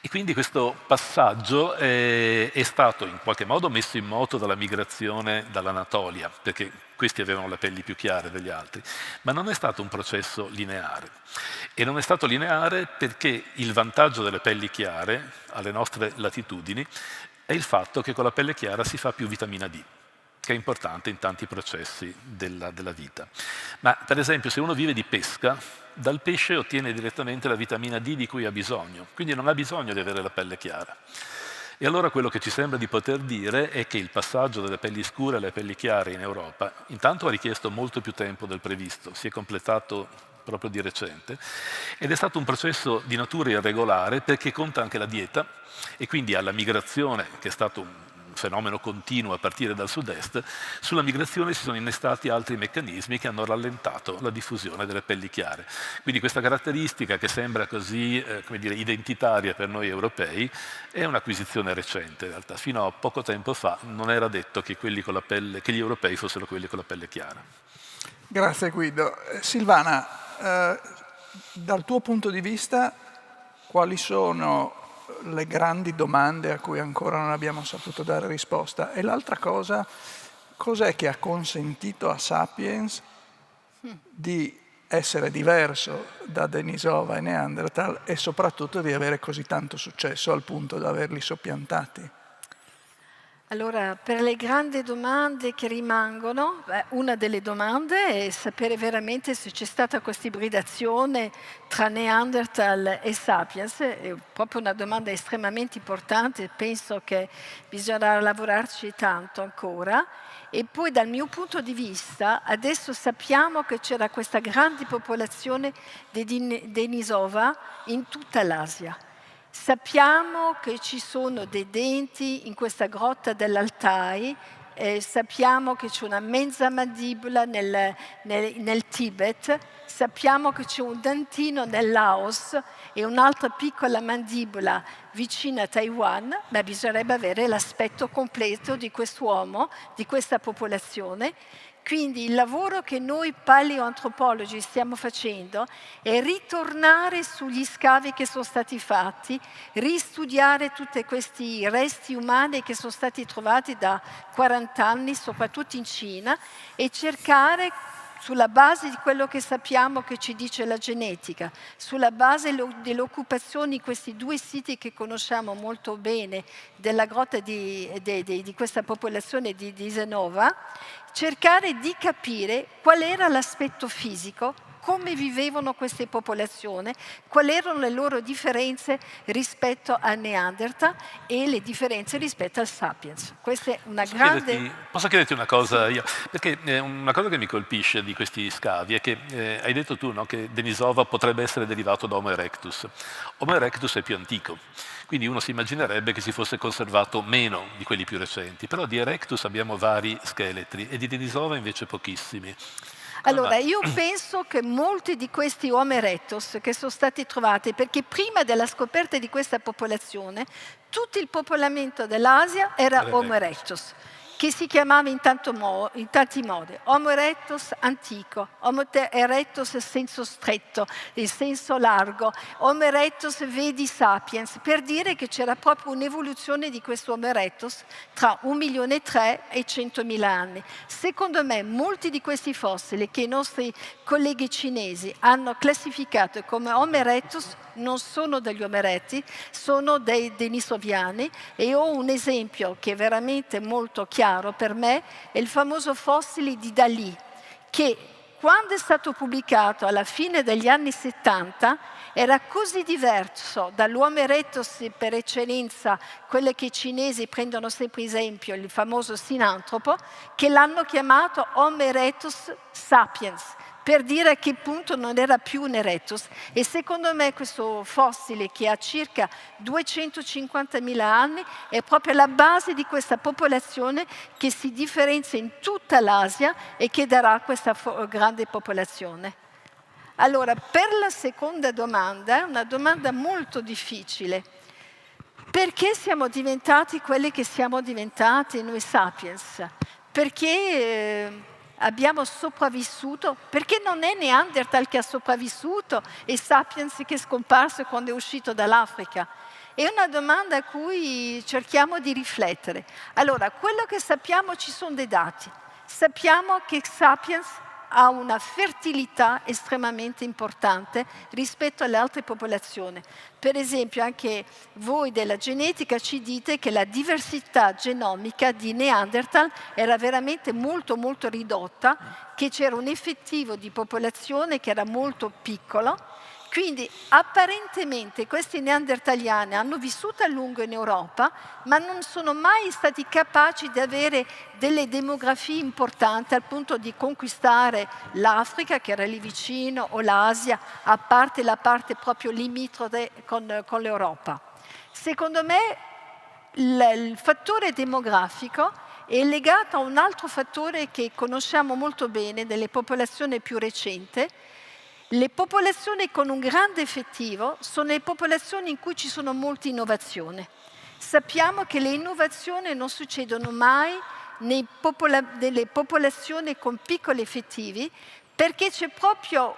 E quindi questo passaggio è stato in qualche modo messo in moto dalla migrazione dall'Anatolia, perché questi avevano le pelli più chiare degli altri, ma non è stato un processo lineare. E non è stato lineare perché il vantaggio delle pelli chiare, alle nostre latitudini, è il fatto che con la pelle chiara si fa più vitamina D, che è importante in tanti processi della vita. Ma per esempio se uno vive di pesca, dal pesce ottiene direttamente la vitamina D di cui ha bisogno, quindi non ha bisogno di avere la pelle chiara. E allora quello che ci sembra di poter dire è che il passaggio dalle pelli scure alle pelli chiare in Europa intanto ha richiesto molto più tempo del previsto, si è completato proprio di recente, ed è stato un processo di natura irregolare perché conta anche la dieta e quindi alla migrazione, che è stato un fenomeno continuo a partire dal sud-est, sulla migrazione si sono innestati altri meccanismi che hanno rallentato la diffusione delle pelli chiare. Quindi questa caratteristica che sembra così come dire, identitaria per noi europei è un'acquisizione recente in realtà. Fino a poco tempo fa non era detto che gli europei fossero quelli con la pelle chiara. Grazie Guido. Silvana, dal tuo punto di vista, quali sono le grandi domande a cui ancora non abbiamo saputo dare risposta? E l'altra cosa, cos'è che ha consentito a Sapiens di essere diverso da Denisova e Neanderthal e soprattutto di avere così tanto successo al punto da averli soppiantati? Allora, per le grandi domande che rimangono, una delle domande è sapere veramente se c'è stata questa ibridazione tra Neanderthal e Sapiens. È proprio una domanda estremamente importante, penso che bisognerà lavorarci tanto ancora. E poi dal mio punto di vista, adesso sappiamo che c'era questa grande popolazione di Denisova in tutta l'Asia. Sappiamo che ci sono dei denti in questa grotta dell'Altai, sappiamo che c'è una mezza mandibola nel Tibet, sappiamo che c'è un dentino nel Laos e un'altra piccola mandibola vicina a Taiwan, ma bisognerebbe avere l'aspetto completo di quest'uomo, di questa popolazione. Quindi il lavoro che noi paleoantropologi stiamo facendo è ritornare sugli scavi che sono stati fatti, ristudiare tutti questi resti umani che sono stati trovati da 40 anni, soprattutto in Cina, e cercare, sulla base di quello che sappiamo che ci dice la genetica, sulla base dell'occupazione di questi due siti che conosciamo molto bene, della grotta di questa popolazione di Denisova, cercare di capire qual era l'aspetto fisico, come vivevano queste popolazioni, quali erano le loro differenze rispetto a Neanderthal e le differenze rispetto al Sapiens. Questa è una grande... Posso chiederti una cosa io? Perché una cosa che mi colpisce di questi scavi è che hai detto tu, no, che Denisova potrebbe essere derivato da Homo erectus. Homo erectus è più antico, quindi uno si immaginerebbe che si fosse conservato meno di quelli più recenti, però di erectus abbiamo vari scheletri e di Denisova invece pochissimi. Allora, io penso che molti di questi Homo erectus che sono stati trovati, perché prima della scoperta di questa popolazione, tutto il popolamento dell'Asia era Homo erectus, che si chiamava in tanti modi. Homo erectus antico, Homo erectus senso stretto, in senso largo, Homo erectus vedi sapiens, per dire che c'era proprio un'evoluzione di questo Homo erectus tra 1,3 milioni e 100.000 anni. Secondo me molti di questi fossili che i nostri colleghi cinesi hanno classificato come Homo erectus non sono degli Homo erecti, sono dei denisoviani, e ho un esempio che è veramente molto chiaro per me, è il famoso fossile di Dalì, che quando è stato pubblicato alla fine degli anni 70 era così diverso dall'Homo erectus per eccellenza, quello che i cinesi prendono sempre esempio, il famoso sinantropo, che l'hanno chiamato Homo erectus sapiens, per dire a che punto non era più un erectus. E secondo me questo fossile, che ha circa 250.000 anni, è proprio la base di questa popolazione che si differenzia in tutta l'Asia e che darà questa grande popolazione. Allora, per la seconda domanda, è una domanda molto difficile. Perché siamo diventati quelli che siamo diventati noi sapiens? Perché abbiamo sopravvissuto? Perché non è Neanderthal che ha sopravvissuto e Sapiens che è scomparso quando è uscito dall'Africa? È una domanda a cui cerchiamo di riflettere. Allora, quello che sappiamo, ci sono dei dati. Sappiamo che Sapiens ha una fertilità estremamente importante rispetto alle altre popolazioni. Per esempio, anche voi della genetica ci dite che la diversità genomica di Neanderthal era veramente molto molto ridotta, che c'era un effettivo di popolazione che era molto piccolo. Quindi apparentemente questi neandertaliani hanno vissuto a lungo in Europa, ma non sono mai stati capaci di avere delle demografie importanti al punto di conquistare l'Africa, che era lì vicino, o l'Asia, a parte la parte proprio limitrofe con l'Europa. Secondo me il fattore demografico è legato a un altro fattore che conosciamo molto bene delle popolazioni più recenti. Le popolazioni con un grande effettivo sono le popolazioni in cui ci sono molte innovazioni. Sappiamo che le innovazioni non succedono mai nelle popolazioni con piccoli effettivi, perché c'è proprio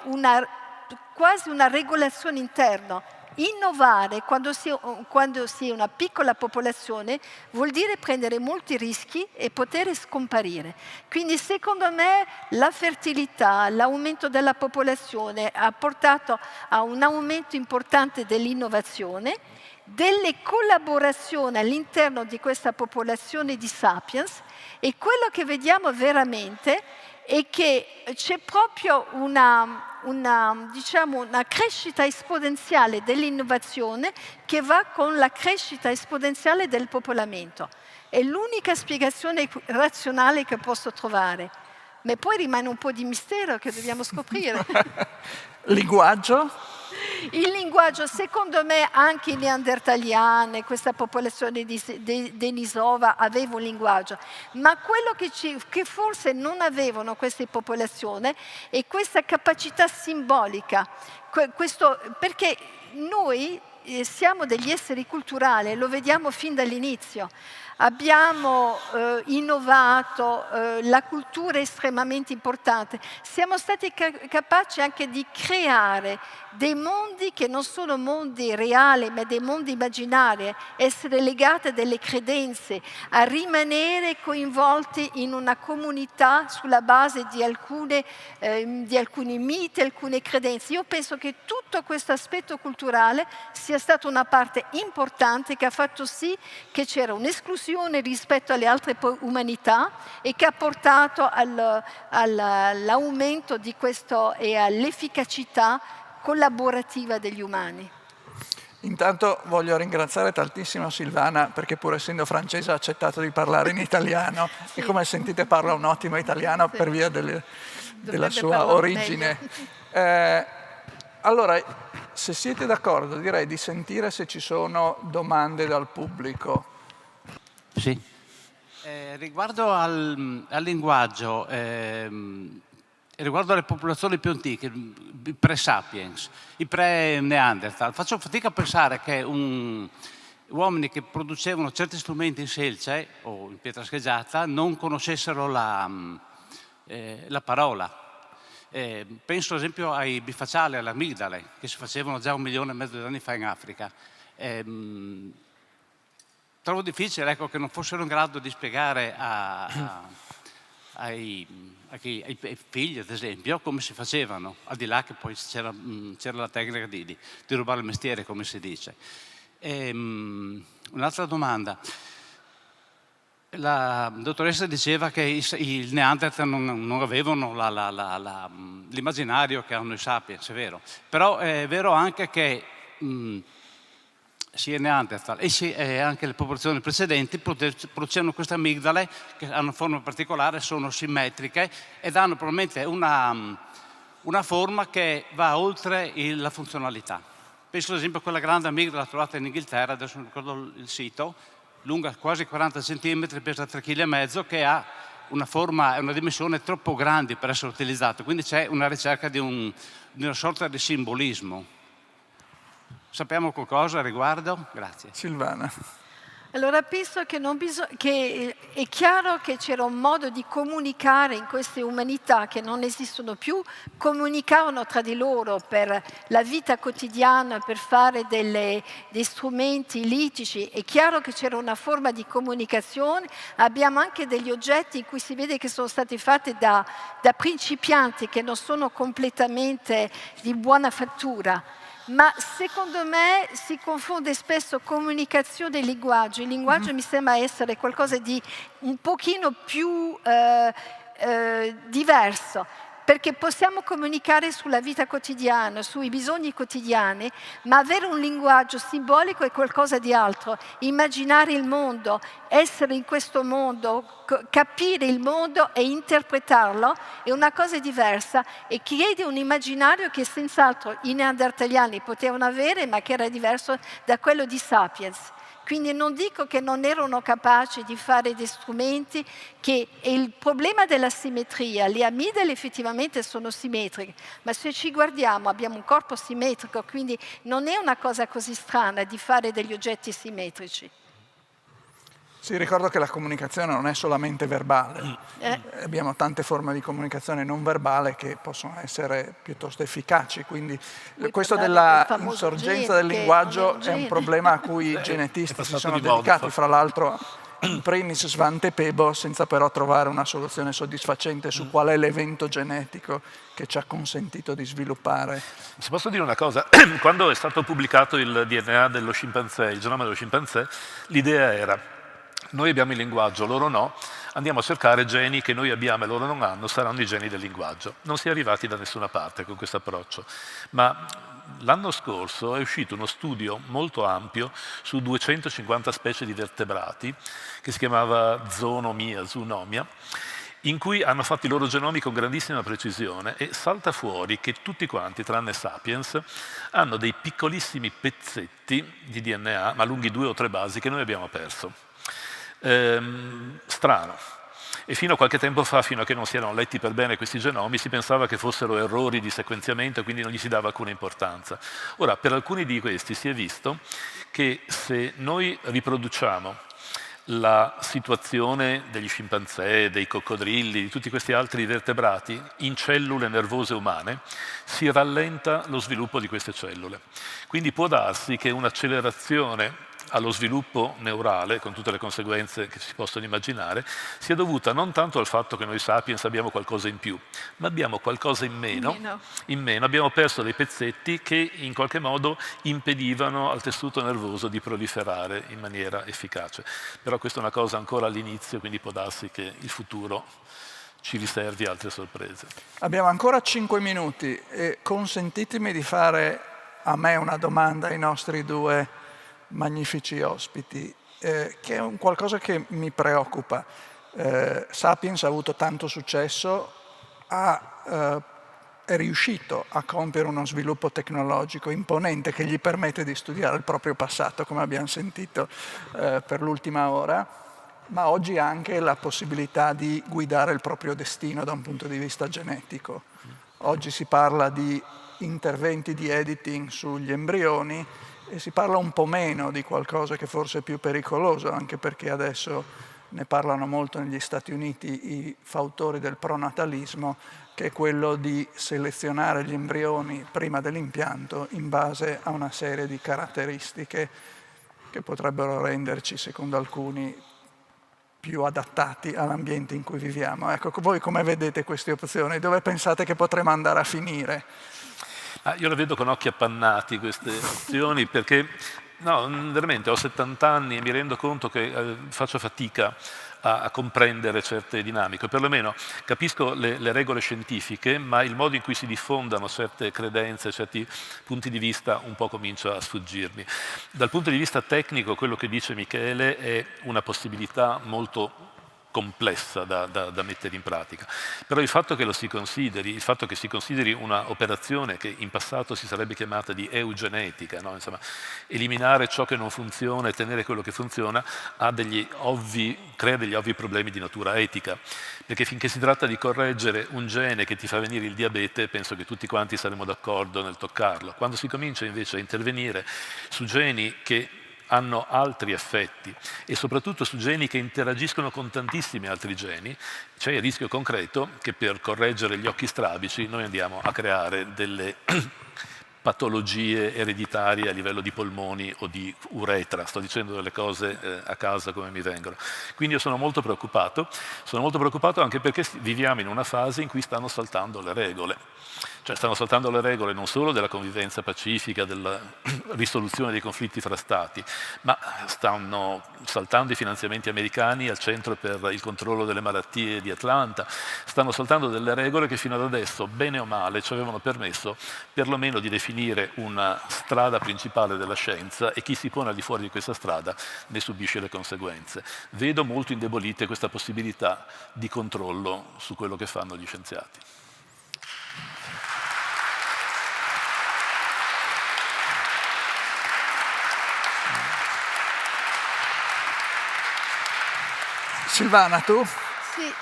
quasi una regolazione interna. Innovare quando si è una piccola popolazione vuol dire prendere molti rischi e poter scomparire. Quindi secondo me la fertilità, l'aumento della popolazione ha portato a un aumento importante dell'innovazione, delle collaborazioni all'interno di questa popolazione di sapiens, e quello che vediamo veramente è che c'è proprio una crescita esponenziale dell'innovazione che va con la crescita esponenziale del popolamento. È l'unica spiegazione razionale che posso trovare. Ma poi rimane un po' di mistero che dobbiamo scoprire. Linguaggio? Il linguaggio, secondo me, anche i neandertaliani, questa popolazione di Denisova aveva un linguaggio, ma quello che forse non avevano queste popolazioni è questa capacità simbolica, perché noi siamo degli esseri culturali, lo vediamo fin dall'inizio. Abbiamo innovato, la cultura è estremamente importante. Siamo stati capaci anche di creare dei mondi che non sono mondi reali, ma dei mondi immaginari, essere legati a delle credenze, a rimanere coinvolti in una comunità sulla base di alcuni miti, alcune credenze. Io penso che tutto questo aspetto culturale sia stata una parte importante che ha fatto sì che c'era un'esclusione rispetto alle altre umanità e che ha portato all'aumento di questo e all'efficacità collaborativa degli umani. Intanto voglio ringraziare tantissimo Silvana, perché pur essendo francese ha accettato di parlare in italiano sì. E come sentite parla un ottimo italiano sì. Per via della sua origine. Allora, se siete d'accordo, direi di sentire se ci sono domande dal pubblico. Sì. Riguardo al linguaggio, riguardo alle popolazioni più antiche, i pre-sapiens, i pre-neanderthal, faccio fatica a pensare che uomini che producevano certi strumenti in selce o in pietra scheggiata non conoscessero la parola. Penso ad esempio ai bifacciali, alle amigdale, che si facevano già 1,5 milioni di anni fa in Africa. Trovo difficile, ecco, che non fossero in grado di spiegare ai figli, ad esempio, come si facevano, al di là che poi c'era la tecnica di rubare il mestiere, come si dice. Un'altra domanda. La dottoressa diceva che i Neanderthal non avevano l'immaginario che hanno i Sapiens, è vero. Però è vero anche che sia i Neanderthal e anche le popolazioni precedenti producevano queste amigdale che hanno forma particolare, sono simmetriche ed hanno probabilmente una forma che va oltre la funzionalità. Penso ad esempio a quella grande amigdala trovata in Inghilterra, adesso non ricordo il sito, lunga quasi 40 cm, pesa 3,5 kg, che ha una forma e una dimensione troppo grandi per essere utilizzato. Quindi c'è una ricerca di una sorta di simbolismo. Sappiamo qualcosa a riguardo? Grazie. Silvana. Allora penso che è chiaro che c'era un modo di comunicare in queste umanità che non esistono più, comunicavano tra di loro per la vita quotidiana, per fare dei strumenti litici. È chiaro che c'era una forma di comunicazione. Abbiamo anche degli oggetti in cui si vede che sono stati fatti da principianti che non sono completamente di buona fattura. Ma secondo me si confonde spesso comunicazione e linguaggio. Il linguaggio mi sembra essere qualcosa di un pochino più diverso, perché possiamo comunicare sulla vita quotidiana, sui bisogni quotidiani, ma avere un linguaggio simbolico è qualcosa di altro. Immaginare il mondo, essere in questo mondo, capire il mondo e interpretarlo è una cosa diversa e chiede un immaginario che senz'altro i neandertaliani potevano avere, ma che era diverso da quello di Sapiens. Quindi non dico che non erano capaci di fare dei strumenti che il problema della simmetria, le amidale effettivamente sono simmetriche, ma se ci guardiamo abbiamo un corpo simmetrico, quindi non è una cosa così strana di fare degli oggetti simmetrici. Sì, ricordo che la comunicazione non è solamente verbale. Abbiamo tante forme di comunicazione non verbale che possono essere piuttosto efficaci, quindi questo della insorgenza del linguaggio è un problema a cui i genetisti si sono dedicati, fra l'altro in primis Svante Pääbo, senza però trovare una soluzione soddisfacente su qual è l'evento genetico che ci ha consentito di sviluppare. Se posso dire una cosa, quando è stato pubblicato il DNA dello scimpanzé, il genoma dello scimpanzé, l'idea era: noi abbiamo il linguaggio, loro no, andiamo a cercare geni che noi abbiamo e loro non hanno, saranno i geni del linguaggio. Non si è arrivati da nessuna parte con questo approccio, ma l'anno scorso è uscito uno studio molto ampio su 250 specie di vertebrati, che si chiamava zoonomia, in cui hanno fatto i loro genomi con grandissima precisione e salta fuori che tutti quanti, tranne Sapiens, hanno dei piccolissimi pezzetti di DNA, ma lunghi 2 o 3 basi, che noi abbiamo perso. Strano. E fino a qualche tempo fa, fino a che non si erano letti per bene questi genomi, si pensava che fossero errori di sequenziamento e quindi non gli si dava alcuna importanza. Ora, per alcuni di questi si è visto che se noi riproduciamo la situazione degli scimpanzé, dei coccodrilli, di tutti questi altri vertebrati in cellule nervose umane, si rallenta lo sviluppo di queste cellule. Quindi può darsi che un'accelerazione allo sviluppo neurale, con tutte le conseguenze che si possono immaginare, sia dovuta non tanto al fatto che noi sapiens abbiamo qualcosa in più, ma abbiamo qualcosa in meno. Abbiamo perso dei pezzetti che in qualche modo impedivano al tessuto nervoso di proliferare in maniera efficace. Però questa è una cosa ancora all'inizio, quindi può darsi che il futuro ci riservi altre sorprese. Abbiamo ancora 5 minuti e consentitemi di fare a me una domanda ai nostri due magnifici ospiti, che è un qualcosa che mi preoccupa. Sapiens ha avuto tanto successo, è riuscito a compiere uno sviluppo tecnologico imponente che gli permette di studiare il proprio passato, come abbiamo sentito per l'ultima ora, ma oggi ha anche la possibilità di guidare il proprio destino da un punto di vista genetico. Oggi si parla di interventi di editing sugli embrioni e si parla un po' meno di qualcosa che forse è più pericoloso, anche perché adesso ne parlano molto negli Stati Uniti i fautori del pronatalismo, che è quello di selezionare gli embrioni prima dell'impianto in base a una serie di caratteristiche che potrebbero renderci, secondo alcuni, più adattati all'ambiente in cui viviamo. Ecco, voi come vedete queste opzioni? Dove pensate che potremo andare a finire? Io la vedo con occhi appannati queste opzioni perché, no, veramente ho 70 anni e mi rendo conto che faccio fatica a comprendere certe dinamiche, perlomeno capisco le regole scientifiche, ma il modo in cui si diffondano certe credenze, certi punti di vista un po' comincia a sfuggirmi. Dal punto di vista tecnico quello che dice Michele è una possibilità molto complessa da mettere in pratica. Però il fatto che si consideri una operazione che in passato si sarebbe chiamata di eugenetica, no? Insomma, eliminare ciò che non funziona e tenere quello che funziona, crea degli ovvi problemi di natura etica. Perché finché si tratta di correggere un gene che ti fa venire il diabete, penso che tutti quanti saremo d'accordo nel toccarlo. Quando si comincia invece a intervenire su geni che hanno altri effetti e soprattutto su geni che interagiscono con tantissimi altri geni, c'è il rischio concreto che per correggere gli occhi strabici noi andiamo a creare delle patologie ereditarie a livello di polmoni o di uretra. Sto dicendo delle cose a casa come mi vengono. Quindi io sono molto preoccupato anche perché viviamo in una fase in cui stanno saltando le regole. Cioè stanno saltando le regole non solo della convivenza pacifica, della risoluzione dei conflitti fra stati, ma stanno saltando i finanziamenti americani al centro per il controllo delle malattie di Atlanta, stanno saltando delle regole che fino ad adesso, bene o male, ci avevano permesso perlomeno di definire una strada principale della scienza e chi si pone al di fuori di questa strada ne subisce le conseguenze. Vedo molto indebolite questa possibilità di controllo su quello che fanno gli scienziati. Silvana, tu? Sì,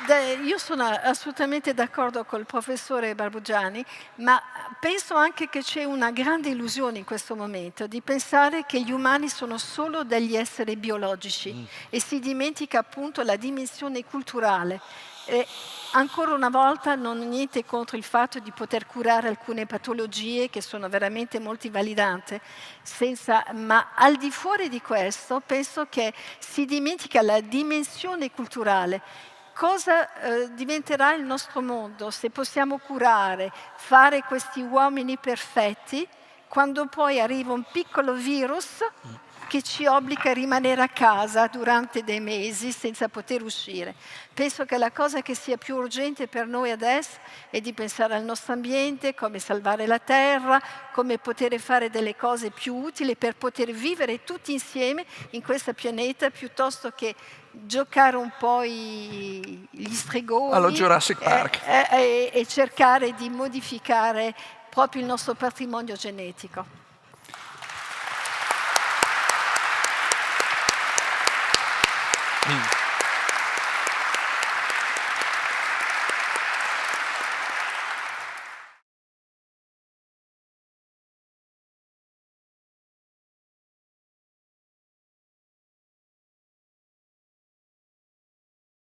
io sono assolutamente d'accordo col professore Barbugiani, ma penso anche che c'è una grande illusione in questo momento di pensare che gli umani sono solo degli esseri biologici e si dimentica appunto la dimensione culturale. E ancora una volta non ho niente contro il fatto di poter curare alcune patologie che sono veramente multivalidanti, ma al di fuori di questo penso che si dimentica la dimensione culturale. Cosa diventerà il nostro mondo se possiamo curare, fare questi uomini perfetti, quando poi arriva un piccolo virus che ci obbliga a rimanere a casa durante dei mesi senza poter uscire? Penso che la cosa che sia più urgente per noi adesso è di pensare al nostro ambiente, come salvare la terra, come poter fare delle cose più utili per poter vivere tutti insieme in questo pianeta, piuttosto che giocare un po' gli stregoni allo Jurassic Park e cercare di modificare proprio il nostro patrimonio genetico. Mm.